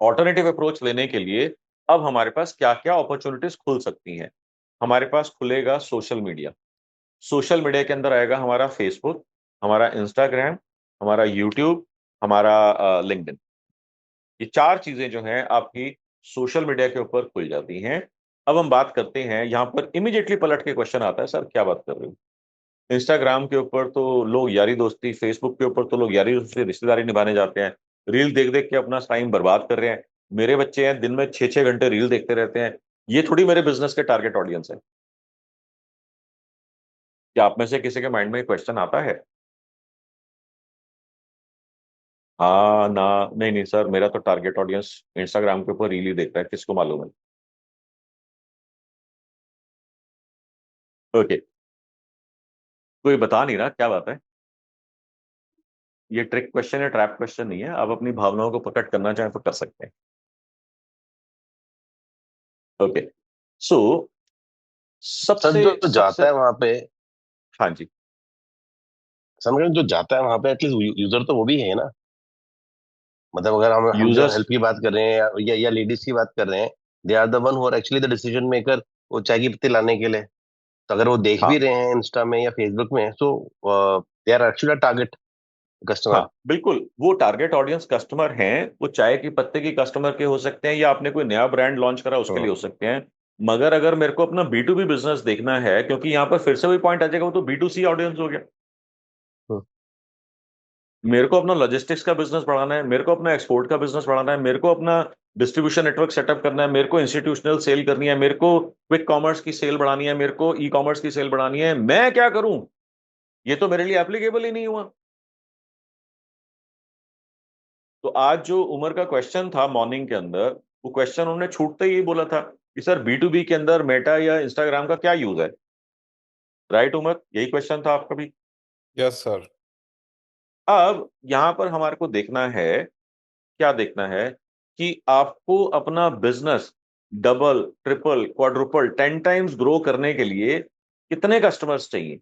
ऑल्टरनेटिव अप्रोच लेने के लिए अब हमारे पास क्या क्या अपॉर्चुनिटीज खुल सकती हैं? हमारे पास खुलेगा सोशल मीडिया। सोशल मीडिया के अंदर आएगा हमारा फेसबुक, हमारा इंस्टाग्राम, हमारा यूट्यूब, हमारा लिंक्डइन। ये चार चीजें जो हैं आपकी सोशल मीडिया के ऊपर खुल जाती हैं। अब हम बात करते हैं, यहां पर इमीडिएटली पलट के क्वेश्चन आता है, सर क्या बात कर रहे हो? इंस्टाग्राम के ऊपर तो लोग यारी दोस्ती, फेसबुक के ऊपर तो लोग यारी दोस्ती रिश्तेदारी निभाने जाते हैं, रील देख देख के अपना टाइम बर्बाद कर रहे हैं। मेरे बच्चे हैं दिन में 6 6 घंटे रील देखते रहते हैं, ये थोड़ी मेरे बिजनेस के टारगेट ऑडियंस है। क्या आप में से किसी के माइंड में क्वेश्चन आता है? हाँ ना, नहीं नहीं सर, मेरा तो टारगेट ऑडियंस इंस्टाग्राम के ऊपर रील ही देखता है, किसको मालूम है। ओके, कोई बता नहीं रहा, क्या बात है? ये ट्रिक क्वेश्चन या ट्रैप क्वेश्चन नहीं है, आप अपनी भावनाओं को प्रकट करना चाहें तो कर सकते हैं। ओके, सो सर सबसे जो सबसे जाता है वहां पे, हाँ जी। समझ रहे हैं, जो जाता है वहां पे एटलीस्ट यूजर तो वो भी है ना। मतलब अगर हम जो यूजर्स, हेल्प की बात कर रहे हैं या लेडीज की बात कर रहे हैं, they are the one who are actually the decision maker, वो चाय की पत्ती लाने के लिए। तो अगर वो देख भी हाँ रहे हैं इंस्टा में या फेसबुक में, तो दे आर एक्चुअली टारगेट हाँ कस्टमर। बिल्कुल, वो टारगेट ऑडियंस कस्टमर हैं, वो चाय की पत्ते की कस्टमर के हो सकते हैं, या आपने कोई नया ब्रांड लॉन्च करा उसके लिए हो सकते हैं। मगर अगर मेरे को अपना बी टू बी बिजनेस देखना है, क्योंकि यहां पर फिर से वही पॉइंट आ जाएगा, वो तो बी टू सी ऑडियंस हो गया। मेरे को अपना लॉजिस्टिक्स का बिजनेस बढ़ाना है, मेरे को अपना एक्सपोर्ट का बिजनेस बढ़ाना है, मेरे को अपना डिस्ट्रीब्यूशन नेटवर्क सेटअप करना है, मेरे को इंस्टीट्यूशनल सेल करनी है, मेरे को क्विक कॉमर्स की सेल बढ़ानी है, मेरे को ई कॉमर्स की सेल बढ़ानी है, मैं क्या करूं? ये तो मेरे लिए एप्लीकेबल ही नहीं हुआ। तो आज जो उमर का क्वेश्चन था मॉर्निंग के अंदर, वो क्वेश्चन उन्होंने छूटते ही बोला था कि सर बी टू बी के अंदर मेटा या इंस्टाग्राम का क्या यूज है? राइट उमर, यही क्वेश्चन था आपका भी। Yes sir. अब यहां पर हमारे को देखना है, क्या देखना है कि आपको अपना business double triple quadruple 10 times grow करने के लिए कितने कस्टमर्स चाहिए।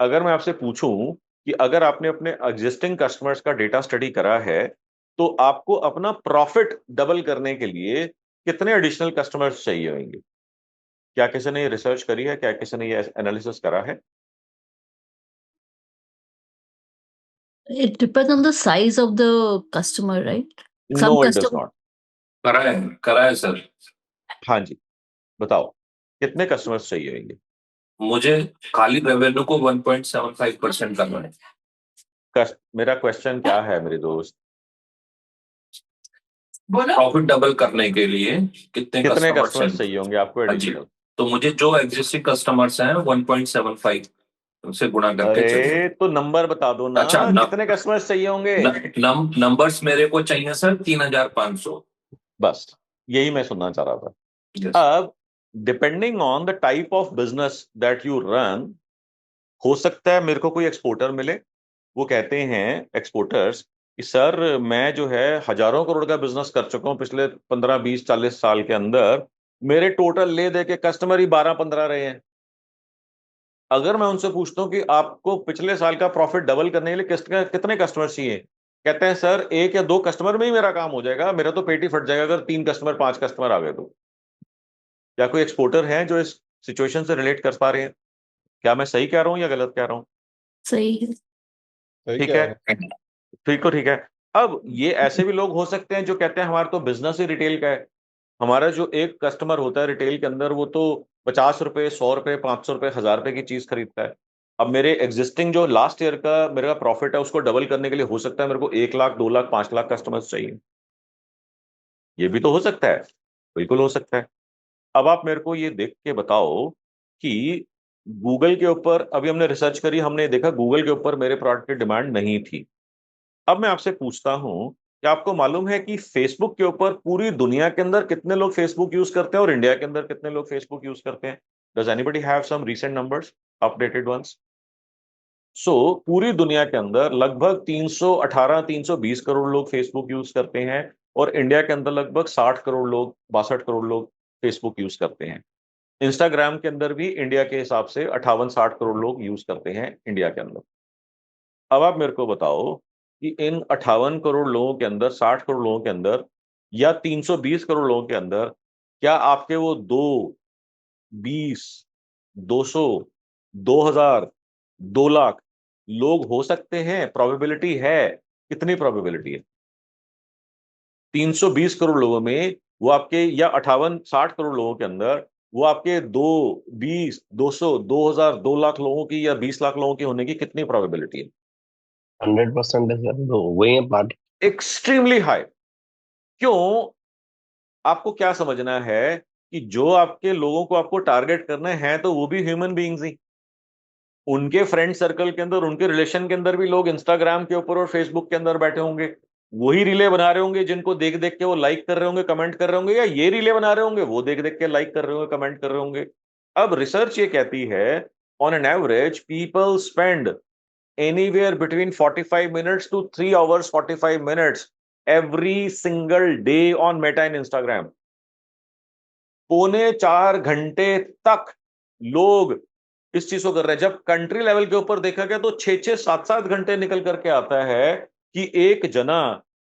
अगर मैं आपसे पूछूं कि अगर आपने अपने एग्जिस्टिंग कस्टमर्स का डेटा स्टडी करा है, तो आपको अपना प्रॉफिट डबल करने के लिए कितने एडिशनल कस्टमर्स चाहिए होंगे? क्या किसी ने ये रिसर्च करी है? क्या किसी ने ये एनालिसिस करा है? It depends on the size of the customer, right? No Some it does customer, not. करा है सर। हाँ जी, बताओ कितने कस्टमर्स चाहिए होंगे? मुझे खाली रेवेन्यू को 1.75% करना है। मेरा क्वेश्चन क्या है मेरे दोस्त? प्रॉफिट डबल करने के लिए कितने कितने कस्टमर कस्टमर्स चाहिए होंगे आपको हाँ जी। एडिशनल? तो मुझे जो एग्जिस्टिंग कस्टमर्स हैं 1.75 से गुणा करके चाहिए। अरे तो नंबर बता दो ना, अच्छा कितने कस्टमर्स चाहिए होंगे? नंबर्स मेरे को चाहिए सर 3,500। बस यही मैं सुनना चाह रहा था। यस। अब depending on the type of business that you run, हो सकता है मेरे को कोई एक्सपोर्टर मिले, वो कहते हैं एक्सपोर्टर्स कि सर मैं जो है हजारों करोड़ का बिजनेस कर चुका हूं पिछले 15 20 40 साल के अंदर, मेरे टोटल ले दे के कस्टमर ही 12 15 रहे हैं। अगर मैं उनसे पूछता हूँ कि आपको पिछले साल का प्रॉफिट डबल करने के लिए कितने कस्टमर चाहिए, कहते हैं सर 1 या 2 कस्टमर में ही मेरा काम हो जाएगा, मेरा तो पेट ही फट जाएगा अगर 3 कस्टमर 5 कस्टमर आ गए तो। क्या कोई एक्सपोर्टर है जो इस सिचुएशन से रिलेट कर पा रहे हैं? क्या मैं सही कह रहा हूँ या गलत कह रहा हूँ? सही है। सही ठीक कह है, रहे हैं। ठीक है। अब ये ऐसे भी लोग हो सकते हैं जो कहते हैं हमारा तो बिजनेस ही रिटेल का है, हमारा जो एक कस्टमर होता है रिटेल के अंदर वो तो 50 रुपए 100 रुपए 500 रुपए 1000 रुपए की चीज खरीदता है। अब मेरे एग्जिस्टिंग जो लास्ट ईयर का मेरा प्रॉफिट है उसको डबल करने के लिए हो सकता है मेरे को 1 लाख 2 लाख 5 लाख कस्टमर्स चाहिए। ये भी तो हो सकता है, बिल्कुल हो सकता है। अब आप मेरे को ये देख के बताओ कि गूगल के ऊपर अभी हमने रिसर्च करी, हमने देखा गूगल के ऊपर मेरे प्रोडक्ट की डिमांड नहीं थी। अब मैं आपसे पूछता हूं कि आपको मालूम है कि फेसबुक के ऊपर पूरी दुनिया के अंदर कितने लोग फेसबुक यूज करते हैं और इंडिया के अंदर कितने लोग फेसबुक यूज करते हैं? Does anybody have some recent numbers, updated ones? So पूरी दुनिया के अंदर लगभग 318 320 करोड़ लोग फेसबुक यूज करते हैं और इंडिया के अंदर लगभग 60 करोड़ लोग 62 करोड़ लोग फेसबुक यूज करते हैं। इंस्टाग्राम के अंदर भी इंडिया के हिसाब से 58 60 करोड़ लोग यूज करते हैं इंडिया के अंदर। अब आप मेरे को बताओ कि इन 58 करोड़ लोगों के अंदर 60 करोड़ लोगों के अंदर या 320 करोड़ लोगों के अंदर क्या आपके वो 2 20 200 2000 2 लाख लोग हो सकते हैं? प्रोबेबिलिटी है, कितनी प्रोबेबिलिटी है? 320 करोड़ लोगों में वो आपके या 58 60 करोड़ लोगों के अंदर वो आपके 2 20 200 2000 2 लाख लोगों की या 20 लाख लोगों की होने की कितनी प्रोबेबिलिटी है? 100% है सर, तो वही है पार्ट। Extremely high. क्यों? आपको क्या समझना है कि जो आपके लोगों को आपको टारगेट करना है तो वो भी ह्यूमन बीइंग्स ही, उनके फ्रेंड सर्कल के अंदर उनके रिलेशन के अंदर भी लोग इंस्टाग्राम के ऊपर और फेसबुक के अंदर बैठे होंगे, वही रीले बना रहे होंगे जिनको देख देख के वो लाइक कर रहे होंगे कमेंट कर रहे होंगे, या ये रीले बना रहे होंगे वो देख देख के लाइक कर रहे होंगे कमेंट कर रहे होंगे। अब रिसर्च ये कहती है on an average people spend anywhere between 45 minutes to 3 hours 45 minutes every single day on Meta and Instagram। 3.25 घंटे तक लोग इस चीज को कर रहे हैं। जब कंट्री लेवल के ऊपर देखा गया तो 6 6 7 7 घंटे निकल करके आता है कि एक जना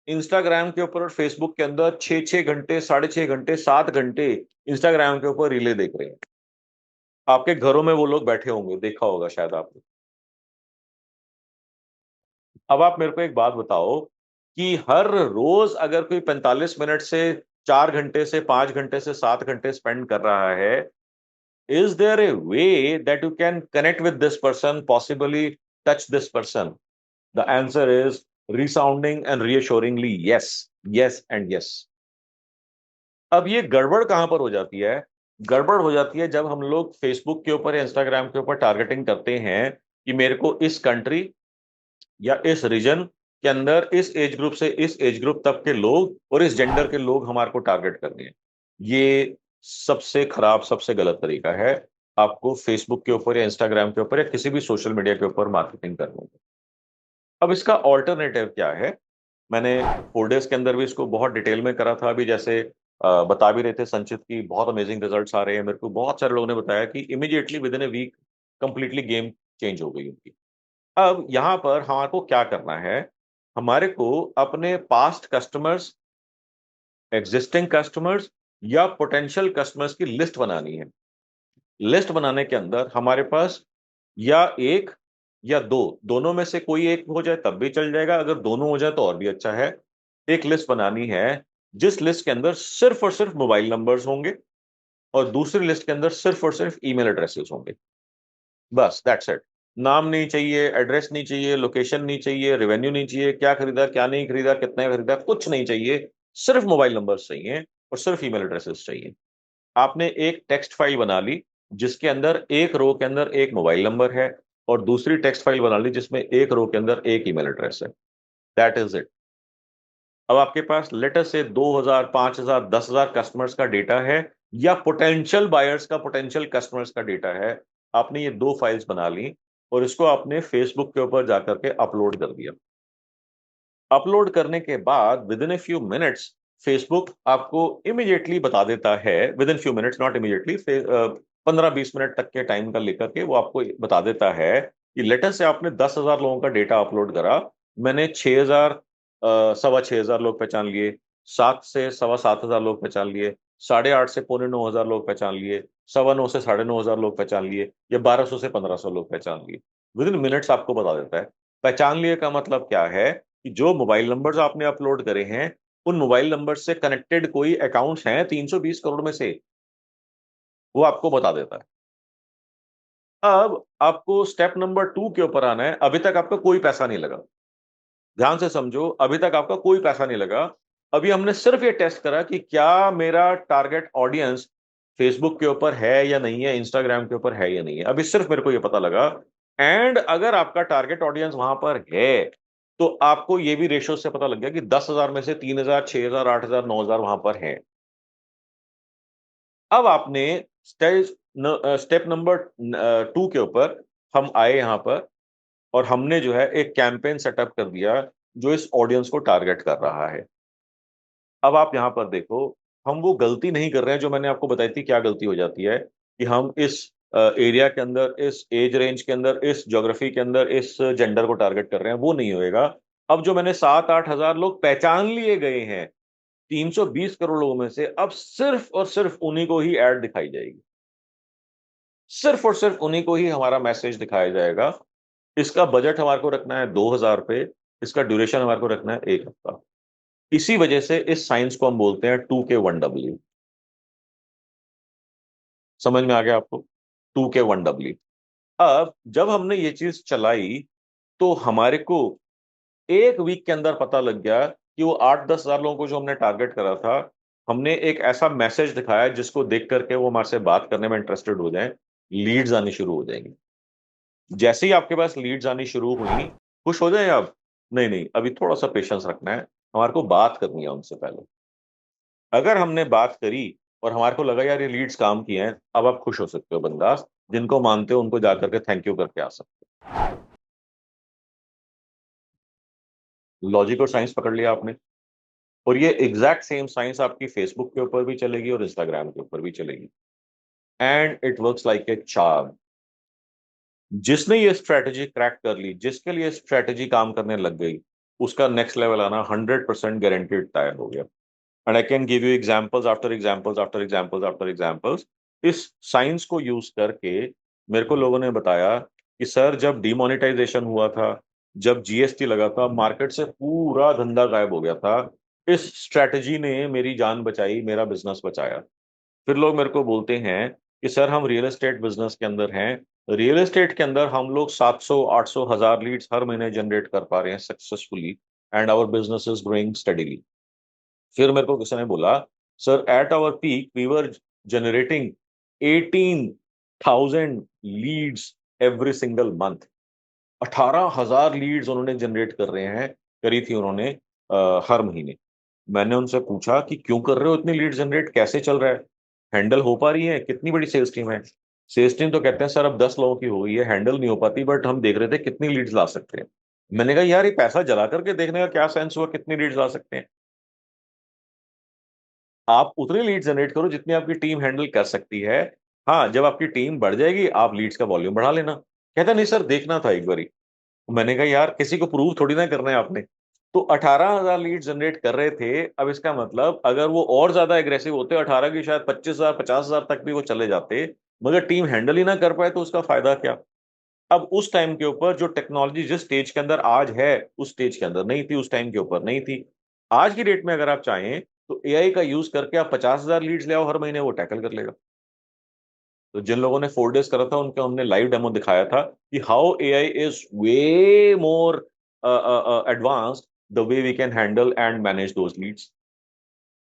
इंस्टाग्राम के ऊपर और फेसबुक के अंदर 6 6 घंटे 6.5 घंटे 7 घंटे इंस्टाग्राम के ऊपर रीले देख रहे हैं। आपके घरों में वो लोग बैठे होंगे, देखा होगा शायद आपने। अब आप मेरे को एक बात बताओ कि हर रोज अगर कोई 45 मिनट से 4 घंटे से 5 घंटे से 7 घंटे स्पेंड कर रहा है, is there a way that you can connect with this person, possibly touch this person? The answer is resounding and reassuringly yes, yes and yes. अब ये गड़बड़ कहां पर हो जाती है? गड़बड़ हो जाती है जब हम लोग फेसबुक के ऊपर या इंस्टाग्राम के ऊपर टारगेटिंग करते हैं कि मेरे को इस कंट्री या इस रीजन के अंदर इस एज ग्रुप से इस एज ग्रुप तक के लोग और इस जेंडर के लोग हमारे को टारगेट करने हैं। ये सबसे खराब सबसे गलत तरीका है आपको फेसबुक के ऊपर या इंस्टाग्राम के ऊपर या किसी भी सोशल मीडिया के ऊपर मार्केटिंग करने की। अब इसका ऑल्टरनेटिव क्या है? मैंने 4 डेज के अंदर भी इसको बहुत डिटेल में करा था। अभी जैसे बता भी रहे थे संचित की बहुत अमेजिंग रिजल्ट्स आ रहे हैं, मेरे को बहुत सारे लोगों ने बताया कि immediately within a week completely game change हो गई उनकी। अब यहां पर हमारे को क्या करना है? हमारे को अपने पास्ट कस्टमर्स, एग्जिस्टिंग कस्टमर्स या पोटेंशियल कस्टमर्स की लिस्ट बनानी है। लिस्ट बनाने के अंदर हमारे पास या एक या दो, दोनों में से कोई एक हो जाए तब भी चल जाएगा, अगर दोनों हो जाए तो और भी अच्छा है। एक लिस्ट बनानी है जिस लिस्ट के अंदर सिर्फ और सिर्फ मोबाइल नंबर्स होंगे और दूसरी लिस्ट के अंदर सिर्फ और सिर्फ ईमेल एड्रेसेस होंगे। बस दैट्स इट। नाम नहीं चाहिए, एड्रेस नहीं चाहिए, लोकेशन नहीं चाहिए, रेवेन्यू नहीं चाहिए, क्या खरीदा क्या नहीं खरीदा कितना खरीदा, कुछ नहीं चाहिए। सिर्फ मोबाइल नंबर चाहिए और सिर्फ ईमेल एड्रेसेस चाहिए। आपने एक टेक्स्ट फाइल बना ली जिसके अंदर एक रो के अंदर एक मोबाइल नंबर है और दूसरी टेक्स्ट फाइल बना ली जिसमें एक रो के अंदर एक ईमेल एड्रेस है। That is it. अब आपके पास लेटर से 2000, 5000, 10,000 कस्टमर्स का डेटा है या पोटेंशियल बायर्स का, पोटेंशियल कस्टमर्स का डेटा है। आपने ये दो फाइल्स बना ली और इसको आपने फेसबुक के ऊपर जाकर के अपलोड कर दिया। अपलोड करने के बाद with in a few minutes Facebook आपको इमीडिएटली बता देता है, with in few minutes, not immediately, 15-20 minute तक के टाइम का लेकर के वो आपको बता देता है कि लेटर से आपने 10,000 लोगों का डेटा अपलोड करा, मैंने 6,000, 6,500 लोग पहचान लिए, 7 से 7,500 लोग पहचान लिए, 8,500 से 9,500 लोग पहचान लिए, 9,15 से 9,500 लोग पहचान लिए, या 1,200 से 1,500 लोग पहचान लिए। विद इन मिनट्स आपको बता देता है। पहचान लिए का मतलब क्या है कि जो मोबाइल नंबर्स आपने अपलोड करे हैं उन मोबाइल नंबर से कनेक्टेड कोई अकाउंट्स हैं 320 करोड़ में से, वो आपको बता देता है। अब आपको स्टेप नंबर 2 के ऊपर आना है। अभी तक आपका कोई पैसा नहीं लगा, ध्यान से समझो, अभी तक आपका कोई पैसा नहीं लगा। अभी हमने सिर्फ ये टेस्ट करा कि क्या मेरा टारगेट ऑडियंस फेसबुक के ऊपर है या नहीं है, इंस्टाग्राम के ऊपर है या नहीं है। अभी सिर्फ मेरे को ये पता लगा। एंड अगर आपका टारगेट ऑडियंस वहां पर है तो आपको ये भी रेशो से पता लग गया कि 10,000 में से 3,000, 6,000, 8,000, 9,000 वहां पर हैं। अब आपने स्टेप नंबर 2 के ऊपर हम आए यहां पर और हमने जो है एक कैंपेन सेटअप कर दिया जो इस ऑडियंस को टारगेट कर रहा है। अब आप यहां पर देखो, हम वो गलती नहीं कर रहे हैं जो मैंने आपको बताई थी। क्या गलती हो जाती है कि हम इस एरिया के अंदर, इस एज रेंज के अंदर, इस ज्योग्राफी के अंदर, इस जेंडर को टारगेट कर रहे हैं, वो नहीं होएगा। अब जो मैंने 7-8 हजार लोग पहचान लिए गए हैं 320 करोड़ लोगों में से, अब सिर्फ और सिर्फ उन्हीं को ही ऐड दिखाई जाएगी, सिर्फ और सिर्फ उन्हीं को ही हमारा मैसेज दिखाया जाएगा। इसका बजट हमारे को रखना है 2,000 रुपए, इसका ड्यूरेशन हमारे को रखना है 1 हफ्ता। इसी वजह से इस साइंस को हम बोलते हैं 2K1W। समझ में आ गया आपको? 2K1W। अब जब हमने ये चीज चलाई तो हमारे को एक वीक के अंदर पता लग गया कि वो 8-10 हजार लोगों को जो हमने टारगेट करा था, हमने एक ऐसा मैसेज दिखाया जिसको देख करके वो हमारे से बात करने में इंटरेस्टेड हो जाए, लीड्स आनी शुरू हो जाएंगी। जैसे ही आपके पास लीड्स आनी शुरू हुई, खुश हो जाए आप? नहीं नहीं, अभी थोड़ा सा पेशेंस रखना है, हमारे को बात करनी है उनसे पहले। अगर हमने बात करी और हमारे को लगा यार ये लीड्स काम किए हैं, अब आप खुश हो सकते हो बिंदास। जिनको मानते हो उनको जाकर के थैंक यू करके आ सकते हो। लॉजिक और साइंस पकड़ लिया आपने। और ये एग्जैक्ट सेम साइंस आपकी फेसबुक के ऊपर भी चलेगी और इंस्टाग्राम के ऊपर भी चलेगी। And it works like a charm. जिसने ये स्ट्रेटेजी क्रैक कर ली, जिसके लिए स्ट्रेटेजी काम करने लग गई, उसका नेक्स्ट लेवल आना 100% गारंटीड तय हो गया। And I can give you examples after examples after examples after examples. इस साइंस को यूज करके मेरे को लोगों ने बताया कि सर जब डिमोनेटाइजेशन हुआ था, जब जीएसटी लगा था, मार्केट से पूरा धंधा गायब हो गया था। इस स्ट्रेटजी ने मेरी जान बचाई, मेरा बिजनेस बचाया। फिर लोग मेरे को बोलते हैं कि सर हम रियल एस्टेट बिजनेस के अंदर हैं, रियल एस्टेट के अंदर हम लोग 700, 800, 1,000 लीड्स हर महीने जनरेट कर पा रहे हैं successfully, and our business is growing steadily. फिर मेरे को किसी ने बोला sir at our peak we were generating 18,000 leads every single month. 18,000 leads उन्होंने जनरेट कर रहे हैं, करी थी उन्होंने हर महीने। मैंने उनसे पूछा कि क्यों कर रहे हो इतनी लीड जनरेट, कैसे चल रहा है, हैंडल हो पा रही है, कितनी बड़ी सेल्स टीम है? सेल्स टीम तो कहते हैं सर अब 10 लोगों की हो गई है, हैंडल नहीं हो पाती, बट हम देख रहे थे कितनी लीड्स ला सकते हैं। मैंने कहा यार ये पैसा जला करके देखने का क्या सेंस हुआ, कितनी लीड्स ला सकते हैं? आप उतनी लीड जनरेट करो जितनी आपकी टीम हैंडल कर सकती है। हाँ, जब आपकी टीम बढ़ जाएगी आप लीड्स का वॉल्यूम बढ़ा लेना। कहता नहीं सर देखना था एक बारी। मैंने कहा यार किसी को प्रूव थोड़ी ना करना है आपने। तो 18,000 लीड जनरेट कर रहे थे, अब इसका मतलब अगर वो और ज्यादा एग्रेसिव होते, 18 की शायद 25,000, 50,000 तक भी वो चले जाते, मगर टीम हैंडल ही ना कर पाए तो उसका फायदा क्या? अब उस टाइम के ऊपर जो टेक्नोलॉजी जिस स्टेज के अंदर आज है उस स्टेज के अंदर नहीं थी, उस टाइम के ऊपर नहीं थी। आज की डेट में अगर आप चाहें तो एआई का यूज करके आप 50,000 लीड्स ले आओ हर महीने, वो टैकल कर लेगा। तो जिन लोगों ने 4 डेज करा था उनका हमने लाइव डेमो दिखाया था कि how AI is way more advanced the way we can handle and manage those leads.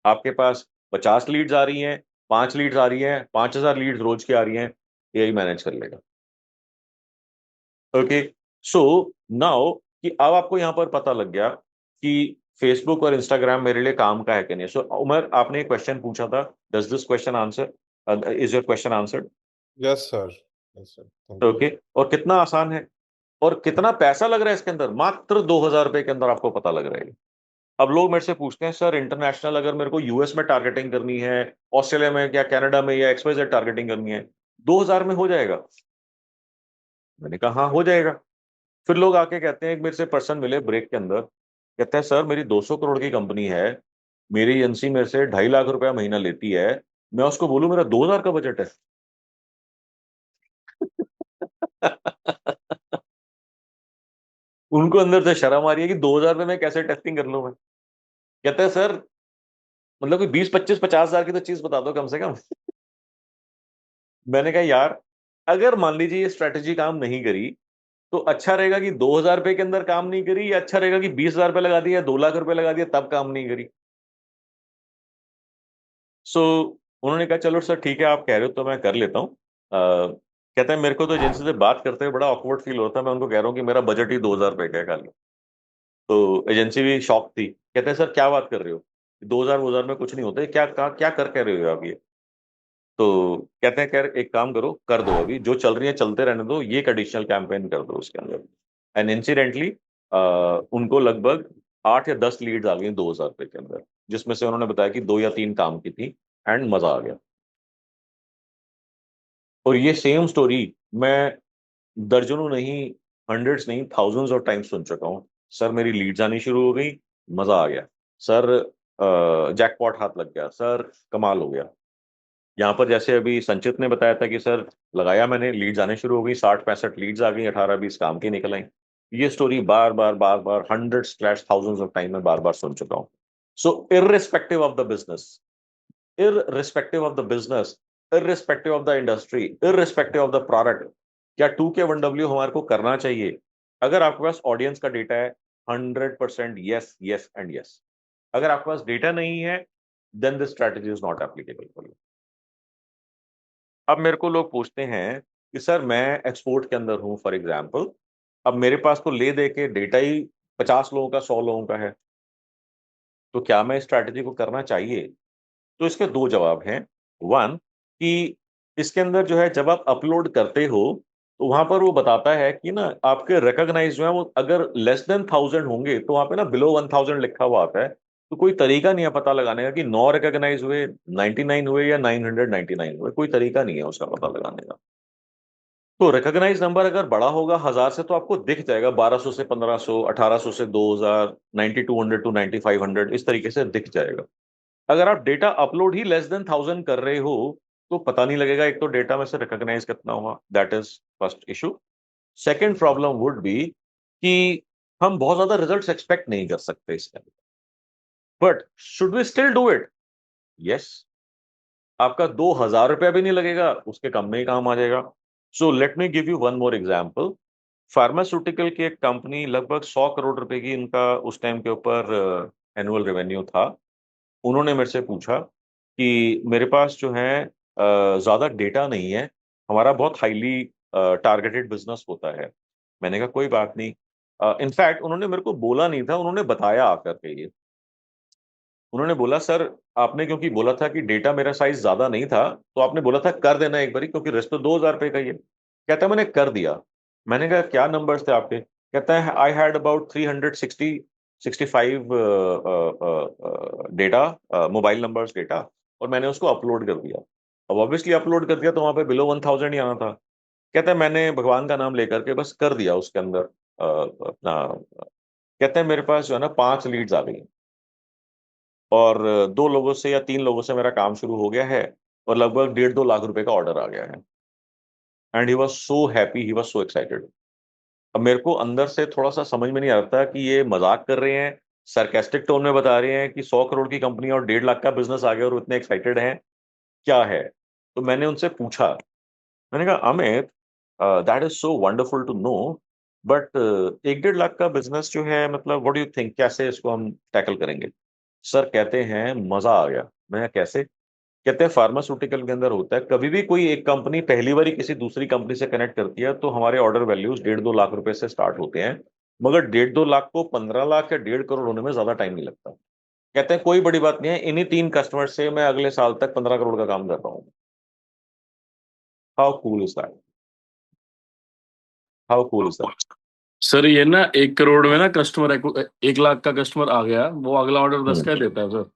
आपके पास 50 लीड्स आ रही हैं, 5 लीड्स आ रही हैं, 5000 लीड्स रोज की आ रही हैं, एआई मैनेज कर लेगा। ओके, सो नाउ कि अब आपको यहां पर पता लग गया कि फेसबुक और इंस्टाग्राम मेरे लिए काम का है कि नहीं। सो उमर, आपने एक क्वेश्चन पूछा था, does this question answer, is your question answered? Yes sir, yes sir, thank you. Okay, और कितना आसान है और कितना पैसा लग रहा है इसके अंदर, मात्र 2000 रुपए के अंदर आपको पता लग रहा है। अब लोग मेरे से पूछते हैं सर इंटरनेशनल अगर मेरे को यूएस में टारगेटिंग करनी है, ऑस्ट्रेलिया में या कनाडा में या एक्सवाईजेड टारगेटिंग करनी है, 2000 में हो जाएगा? मैंने कहा हाँ हो जाएगा। फिर लोग आके कहते हैं, एक मेरे से पर्सन मिले ब्रेक के अंदर, कहते हैं सर मेरी 200 करोड़ की कंपनी है, मेरी एजेंसी मेरे से 2.5 लाख रुपया महीना लेती है, मैं उसको बोलूं मेरा 2000 का बजट है? उनको अंदर से शर्म आ रही है कि 2000 में मैं कैसे टेस्टिंग कर लूं मैं। कहते हैं सर मतलब कोई 20 25 50 हजार की तो चीज बता दो कम से कम। मैंने कहा यार, अगर मान लीजिए ये स्ट्रेटेजी काम नहीं करी, तो अच्छा रहेगा कि 2000 रुपए के अंदर काम नहीं करी, या अच्छा रहेगा कि 20,000 रुपए लगा दिया, 2 लाख रुपए लगा दिया, तब काम नहीं करी? सो उन्होंने कहा चलो सर ठीक है, आप कह रहे हो तो मैं कर लेता हूँ। कहते हैं मेरे को तो एजेंसी से बात करते हुए बड़ा ऑकवर्ड फील होता है, मैं उनको कह रहा हूँ कि मेरा बजट ही 2000 रुपए का है खाली। तो एजेंसी भी शॉक थी, कहते हैं सर क्या बात कर रहे हो, 2000 में कुछ नहीं होता है, क्या कर कह रहे हो आप ये? तो कहते हैं, कह एक काम करो, कर दो, अभी जो चल रही है चलते रहने दो, ये एक एडिशनल कैंपेन कर दो उसके अंदर। एंड इंसिडेंटली उनको लगभग 8 या 10 लीड्स आ गई 2000 रुपए के अंदर, जिसमें से उन्होंने बताया कि 2 या 3 काम की थी, एंड मजा आ गया। और ये सेम स्टोरी मैं दर्जनों नहीं, हंड्रेड्स नहीं, थाउजेंड्स ऑफ टाइम्स सुन चुका हूँ। सर मेरी लीड्स आनी शुरू हो गई, मजा आ गया सर, जैकपॉट हाथ लग गया सर, कमाल हो गया। यहाँ पर जैसे अभी संचित ने बताया था कि सर लगाया मैंने, लीड्स आने शुरू हो गई, 60 65 लीड्स आ गई, 18 20 काम की निकल आई। ये स्टोरी बार बार hundreds slash thousands of time में बार बार सुन चुका हूँ। So irrespective of the business, irrespective of the business, irrespective of the industry, irrespective of the product, क्या 2K1W हमारे को करना चाहिए? अगर आपके पास ऑडियंस का डेटा है, 100% यस यस एंड यस। अगर आपके पास डेटा नहीं है, then this strategy is not applicable for you. अब मेरे को लोग पूछते हैं कि सर मैं एक्सपोर्ट के अंदर हूं फॉर एग्जाम्पल, अब मेरे पास तो ले दे के डेटा ही 50 लोगों का, 100 लोगों का है, तो क्या मैं इस स्ट्रैटेजी को करना चाहिए? तो इसके दो जवाब हैं। वन, कि इसके अंदर जो है जब आप अपलोड करते हो, तो वहां पर वो बताता है कि ना आपके रिकॉग्नाइज जो है वो अगर लेस देन 1000 होंगे, तो वहां पे ना बिलो 1000 लिखा हुआ आता है। तो कोई तरीका नहीं है पता लगाने का कि 9 रिकॉग्नाइज हुए, 99 हुए या 999 हुए, कोई तरीका नहीं है उसका पता लगाने का। तो रिकॉग्नाइज नंबर अगर बड़ा होगा 1000 से, तो आपको दिख जाएगा 1200 से 1500, 1800 से 2000, 9200 टू 9500, इस तरीके से दिख जाएगा। अगर आप डेटा अपलोड ही लेस देन 1000 कर रहे हो, तो पता नहीं लगेगा, एक तो डेटा में से रिकॉग्नाइज कितना हुआ, that is first issue. Second problem would be कि हम बहुत ज्यादा रिजल्ट्स एक्सपेक्ट नहीं कर सकते इसके अंदर, but should we still do it? Yes. आपका 2000 रुपया भी नहीं लगेगा, उसके कम में ही काम आ जाएगा। So let me give you one more example. Pharmaceutical की एक कंपनी, लगभग 100 करोड़ रुपए की इनका उस टाइम के ऊपर एनुअल रेवेन्यू था। उन्होंने मेरे से पूछा कि मेरे पास जो है ज्यादा डेटा नहीं है, हमारा बहुत हाईली टारगेटेड बिजनेस होता है। मैंने कहा कोई बात नहीं। इनफैक्ट उन्होंने मेरे को बोला नहीं था, उन्होंने बताया आकर के ये। उन्होंने बोला सर आपने क्योंकि बोला था कि डेटा मेरा साइज ज्यादा नहीं था, तो आपने बोला था कर देना एक बारी, क्योंकि रिस्क तो 2000 रुपए का ही है। कहता है मैंने कर दिया। मैंने कहा क्या नंबर्स थे आपके? कहता है I had about 365 data, mobile numbers data, और मैंने उसको अपलोड कर दिया। अब ऑब्वियसली अपलोड कर दिया तो वहां पे बिलो 1000 ही आना था। कहता है मैंने भगवान का नाम लेकर के बस कर दिया उसके अंदर अपना। कहते हैं मेरे पास जो है ना 5 लीड्स आ गई, और 2 लोगों से या 3 लोगों से मेरा काम शुरू हो गया है, और लगभग 1.5 2 लाख रुपए का ऑर्डर आ गया है। And he was so happy, he was so excited. अब मेरे को अंदर से थोड़ा सा समझ में नहीं आता कि ये मजाक कर रहे हैं, सरकास्टिक टोन में बता रहे हैं कि 100 करोड़ की कंपनी और 1.5 लाख का बिजनेस आ गया और वो इतने एक्साइटेड हैं, क्या है? तो मैंने उनसे पूछा, मैंने कहा Amit, that is so wonderful to know, but 1 1.5 lakh का बिजनेस जो है, मतलब व्हाट डू यू थिंक, कैसे इसको हम टैकल करेंगे? सर कहते हैं मजा आ गया। मैं कैसे? कहते हैं फार्मास्यूटिकल के अंदर होता है, कभी भी कोई एक कंपनी पहली बारी किसी दूसरी कंपनी से कनेक्ट करती है तो हमारे ऑर्डर वैल्यूज 1.5-2 लाख रुपए से स्टार्ट होते हैं, मगर 1.5-2 लाख को 15 लाख या 1.5 करोड़ होने में ज्यादा टाइम नहीं लगता। कहते हैं कोई बड़ी बात नहीं है, इन्हीं 3 कस्टमर से मैं अगले साल तक 15 करोड़ का काम कर रहा हूँ। How cool is that? How cool is that? Sir ये ना 1 करोड़ में ना कस्टमर 1 लाख का कस्टमर आ गया, वो अगला ऑर्डर 10 का ही देता है सर।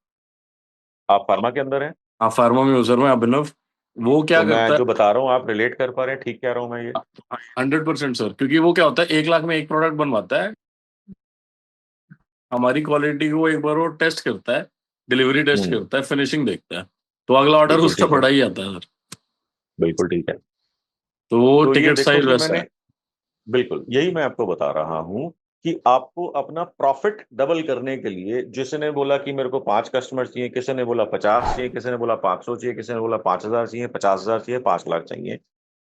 आप फार्मा के अंदर हैं, हाँ फार्मा में हूँ सर मैं, अभिनव। वो क्या तो मैं करता जो है, बता रहा हूँ आप रिलेट कर पा रहे हैं, ठीक कह रहा हूँ मैं ये? 100% सर, क्योंकि वो क्या होता है 1 लाख में एक प्रोडक्ट बनवाता है, हमारी क्वालिटी को एक बार वो टेस्ट करता है, डिलीवरी टेस्ट हम्म, करता है, फिनिशिंग देखता है, तो अगला ऑर्डर बिल्कुल उसका ठीक है, बड़ा ही आता है सर। बिल्कुल ठीक है। तो वो तो ये टिकट देखो साइज कि वैसा मैंने, है। बिल्कुल यही मैं आपको बता रहा हूं कि आपको अपना प्रॉफिट डबल करने के लिए, जिसने ने बोला कि मेरे को 5 कस्टमर चाहिए, किसी ने बोला 50 चाहिए, किसी ने बोला 500 चाहिए, किसी ने बोला 5,000 चाहिए, 50,000 चाहिए, 5 लाख चाहिए,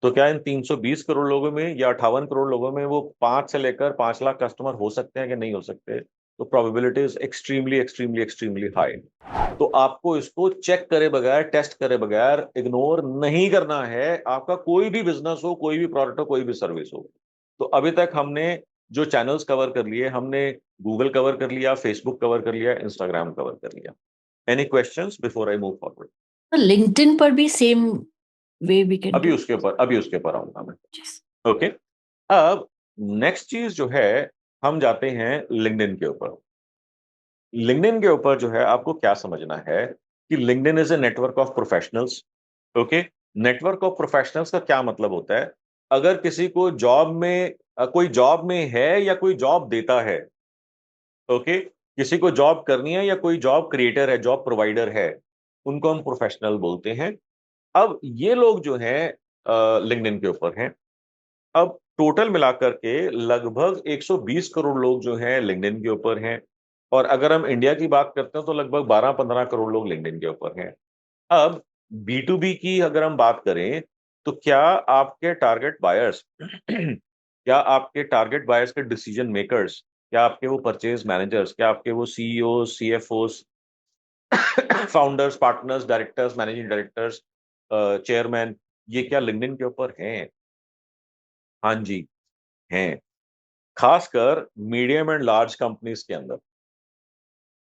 तो क्या इन 320 करोड़ लोगों में या 58 करोड़ लोगों में वो 5 से लेकर 5 लाख कस्टमर हो सकते हैं कि नहीं हो सकते? तो probability is extremely extremely extremely high. तो आपको इसको चेक करे बगैर, टेस्ट करे बगैर इग्नोर नहीं करना है, आपका कोई भी बिजनेस हो, कोई भी प्रोडक्ट हो, कोई भी सर्विस हो। तो अभी तक हमने जो चैनल्स कवर कर लिए, हमने गूगल कवर कर लिया, फेसबुक कवर कर लिया, इंस्टाग्राम कवर कर लिया। Any questions before I move forward? LinkedIn पर भी same way we can do. अभी उसके ऊपर आऊंगा मैं। ओके, अब नेक्स्ट चीज जो है, हम जाते हैं लिंक्डइन के ऊपर। लिंक्डइन के ऊपर जो है आपको क्या समझना है कि LinkedIn is a network of professionals. Okay, network of professionals का क्या मतलब होता है? अगर किसी को जॉब में कोई जॉब में है या कोई जॉब देता है, ओके, किसी को जॉब करनी है या कोई जॉब क्रिएटर है, जॉब प्रोवाइडर है, उनको हम प्रोफेशनल बोलते हैं। अब ये लोग जो हैं लिंक्डइन के ऊपर हैं। अब टोटल मिलाकर के लगभग 120 करोड़ लोग जो हैं लिंक्डइन के ऊपर हैं, और अगर हम इंडिया की बात करते हैं तो लगभग 12-15 करोड़ लोग लिंक्डइन के ऊपर हैं। अब बी टू बी की अगर हम बात करें, तो क्या आपके टारगेट बायर्स क्या आपके टारगेट बायर्स के डिसीजन मेकर्स, क्या आपके वो परचेज मैनेजर्स, क्या आपके वो CEO, CFO, founders, partners, directors, managing directors, chairman, ये क्या लिंक्डइन के ऊपर हैं? हाँ जी, हैं। खासकर मीडियम एंड लार्ज कंपनीज के अंदर,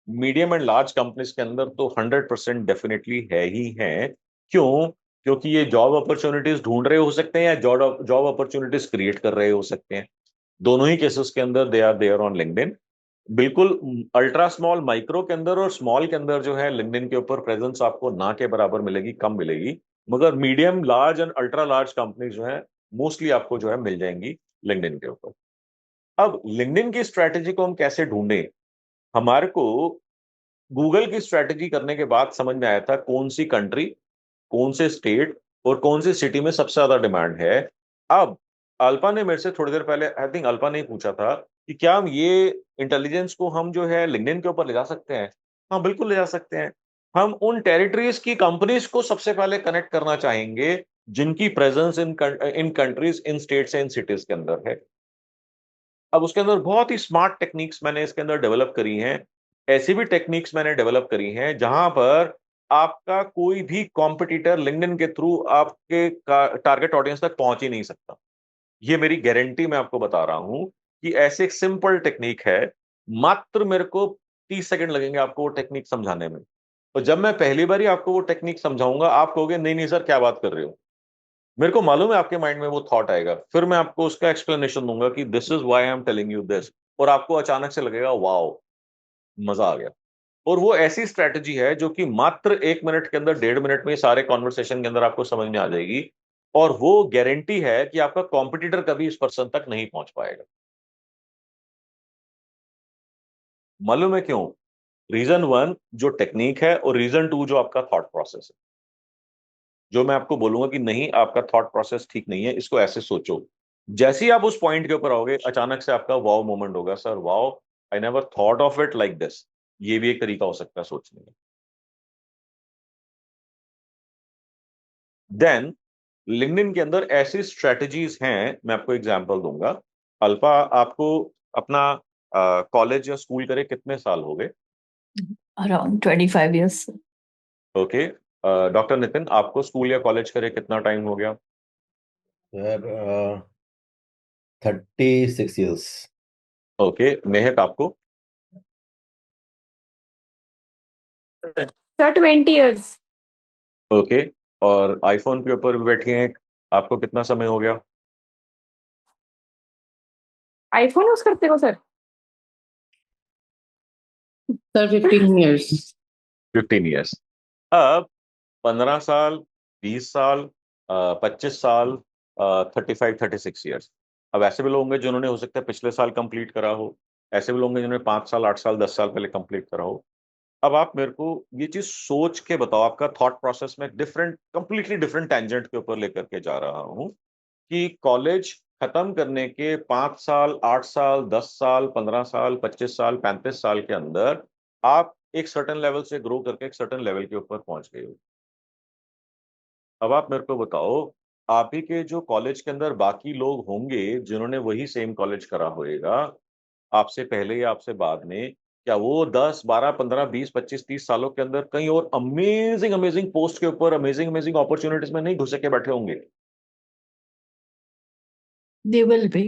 मीडियम एंड लार्ज कंपनीज के अंदर तो 100% डेफिनेटली है ही है। क्यों? क्योंकि ये जॉब अपॉर्चुनिटीज ढूंढ रहे हो सकते हैं या जॉब जॉब अपॉर्चुनिटीज क्रिएट कर रहे हो सकते हैं। दोनों ही केसेस के अंदर they are there on LinkedIn. बिल्कुल अल्ट्रा स्मॉल, माइक्रो के अंदर और स्मॉल के अंदर जो है लिंक्डइन के ऊपर प्रेजेंस आपको ना के बराबर मिलेगी, कम मिलेगी। मगर medium, large and ultra large company जो है मोस्टली आपको जो है मिल जाएंगी लिंक्डइन के ऊपर। अब लिंक्डइन की स्ट्रैटेजी को हम कैसे ढूंढें? हमारे को गूगल की स्ट्रैटेजी करने के बाद समझ में आया था कौन सी कंट्री, कौन से स्टेट और कौन सी सिटी में सबसे ज्यादा डिमांड है। अब अल्पा ने मेरे से थोड़ी देर पहले, आई थिंक अल्पा ने ही पूछा था कि क्या हम ये इंटेलिजेंस को हम जो है लिंक्डइन के ऊपर ले जा सकते हैं? हाँ, बिल्कुल ले जा सकते हैं। हम उन टेरिटरीज की कंपनीज को सबसे पहले कनेक्ट करना चाहेंगे जिनकी presence in countries, in states, in cities के अंदर है। अब उसके अंदर बहुत ही स्मार्ट टेक्निक्स मैंने इसके अंदर डेवलप करी हैं। ऐसी भी टेक्निक्स मैंने डेवलप करी हैं जहां पर आपका कोई भी कॉम्पिटिटर लिंक्डइन के थ्रू आपके टारगेट ऑडियंस तक पहुंच ही नहीं सकता। ये मेरी गारंटी मैं आपको बता रहा हूं कि ऐसे एक सिंपल टेक्निक है। मात्र मेरे को 30 सेकंड लगेंगे आपको वो टेक्निक समझाने में। और जब मैं पहली बार ही आपको वो टेक्निक समझाऊंगा, आप कहोगे नहीं नहीं सर, क्या बात कर रहे हो। मेरे को मालूम है आपके माइंड में वो थॉट आएगा, फिर मैं आपको उसका एक्सप्लेनेशन दूंगा कि this is why I am telling you this, और आपको अचानक से लगेगा वाओ, मजा आ गया। और वो ऐसी स्ट्रैटेजी है जो कि मात्र 1 मिनट के अंदर, 1.5 मिनट में सारे कॉन्वर्सेशन के अंदर आपको समझ में आ जाएगी। और वो गारंटी है कि आपका कॉम्पिटिटर कभी इस पर्सन तक नहीं पहुंच पाएगा। मालूम है क्यों? रीजन 1 जो टेक्निक है, और रीजन 2 जो आपका थॉट प्रोसेस है। जो मैं आपको बोलूंगा कि नहीं, आपका थॉट प्रोसेस ठीक नहीं है, इसको ऐसे सोचो। जैसे ही आप उस पॉइंट के ऊपर आओगे, अचानक से आपका वाओ मोमेंट होगा, sir wow, I never thought of it like this. ये भी एक तरीका हो सकता है सोचने का। देन लिंक्डइन के अंदर ऐसी स्ट्रेटजीज हैं, मैं आपको एग्जांपल दूंगा। अल्फा, आपको अपना कॉलेज या स्कूल करे कितने साल हो गए? Around 25 years. Okay, doctor Nitin, आपको स्कूल या कॉलेज करे कितना टाइम हो गया? Sir 36 years. ओके, मेहक आपको? Sir 20 years. ओके, और आईफोन के ऊपर भी बैठी हैं, आपको कितना समय हो गया? आईफोन यूज करते हो सर? Sir, 15 years. 15 ईयर्स। अब 15 साल, 20 साल, 25 साल, 35, 36 ईयर्स। अब ऐसे भी लोग होंगे जिन्होंने हो सकता है पिछले साल कंप्लीट करा हो, ऐसे भी लोग होंगे जिन्होंने 5 साल, 8 साल, 10 साल पहले कंप्लीट करा हो। अब आप मेरे को ये चीज सोच के बताओ, आपका थॉट प्रोसेस में कंप्लीटली डिफरेंट टेंजेंट के ऊपर लेकर के जा रहा हूँ कि कॉलेज खत्म करने के 5 साल, 8 साल, 10 साल, 15 साल, 25 साल, 35 साल के अंदर आप एक सर्टेन लेवल से ग्रो करके एक सर्टेन लेवल के ऊपर पहुंच गए हो। अब आप मेरे को बताओ, आप ही के जो कॉलेज के अंदर बाकी लोग होंगे जिन्होंने वही सेम कॉलेज करा होएगा, आपसे पहले या आपसे बाद में, क्या वो 10, 12, 15, 20, 25, 30 सालों के अंदर कहीं और अमेजिंग अमेजिंग पोस्ट के ऊपर अमेजिंग अमेजिंग अपॉर्चुनिटीज में नहीं घुसे के बैठे होंगे? They will be.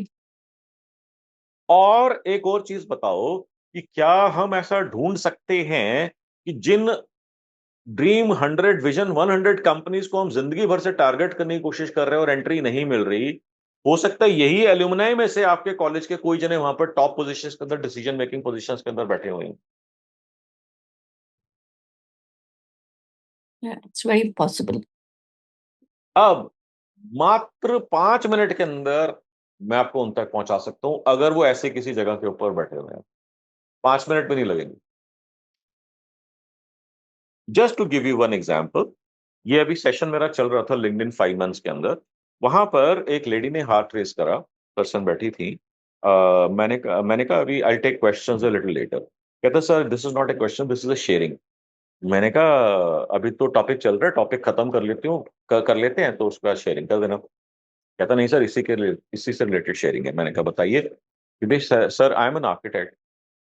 और एक और चीज बताओ कि क्या हम ऐसा ढूंढ सकते हैं कि जिन ड्रीम 100 विजन 100 कंपनीज को हम जिंदगी भर से टारगेट करने की कोशिश कर रहे हैं और एंट्री नहीं मिल रही, हो सकता है यही एल्यूमनाई में से आपके कॉलेज के कोई जने वहां पर टॉप पोजीशंस के अंदर, डिसीजन मेकिंग पोजीशंस के अंदर बैठे हुए हैं। Yeah, it's very possible. अब मात्र 5 मिनट के अंदर मैं आपको उन तक पहुंचा सकता हूं अगर वो ऐसे किसी जगह के ऊपर बैठे हुए हैं। 5 मिनट भी नहीं लगेंगे। Just to give you one example, ये अभी सेशन मेरा चल रहा था लिंक्डइन 5 मंथ्स के अंदर। वहां पर एक लेडी ने हाथ रेस करा, पर्सन बैठी थी। मैंने कहा अभी I take questions a little later. कहता sir this is not a question, this is a sharing. मैंने कहा अभी तो टॉपिक चल रहा है, टॉपिक खत्म कर लेती हूँ, कर लेते हैं तो उसका शेयरिंग कर देना। कहता नहीं सर, इसी से रिलेटेड शेयरिंग है। मैंने कहा बताइए। क्योंकि sir I am an architect,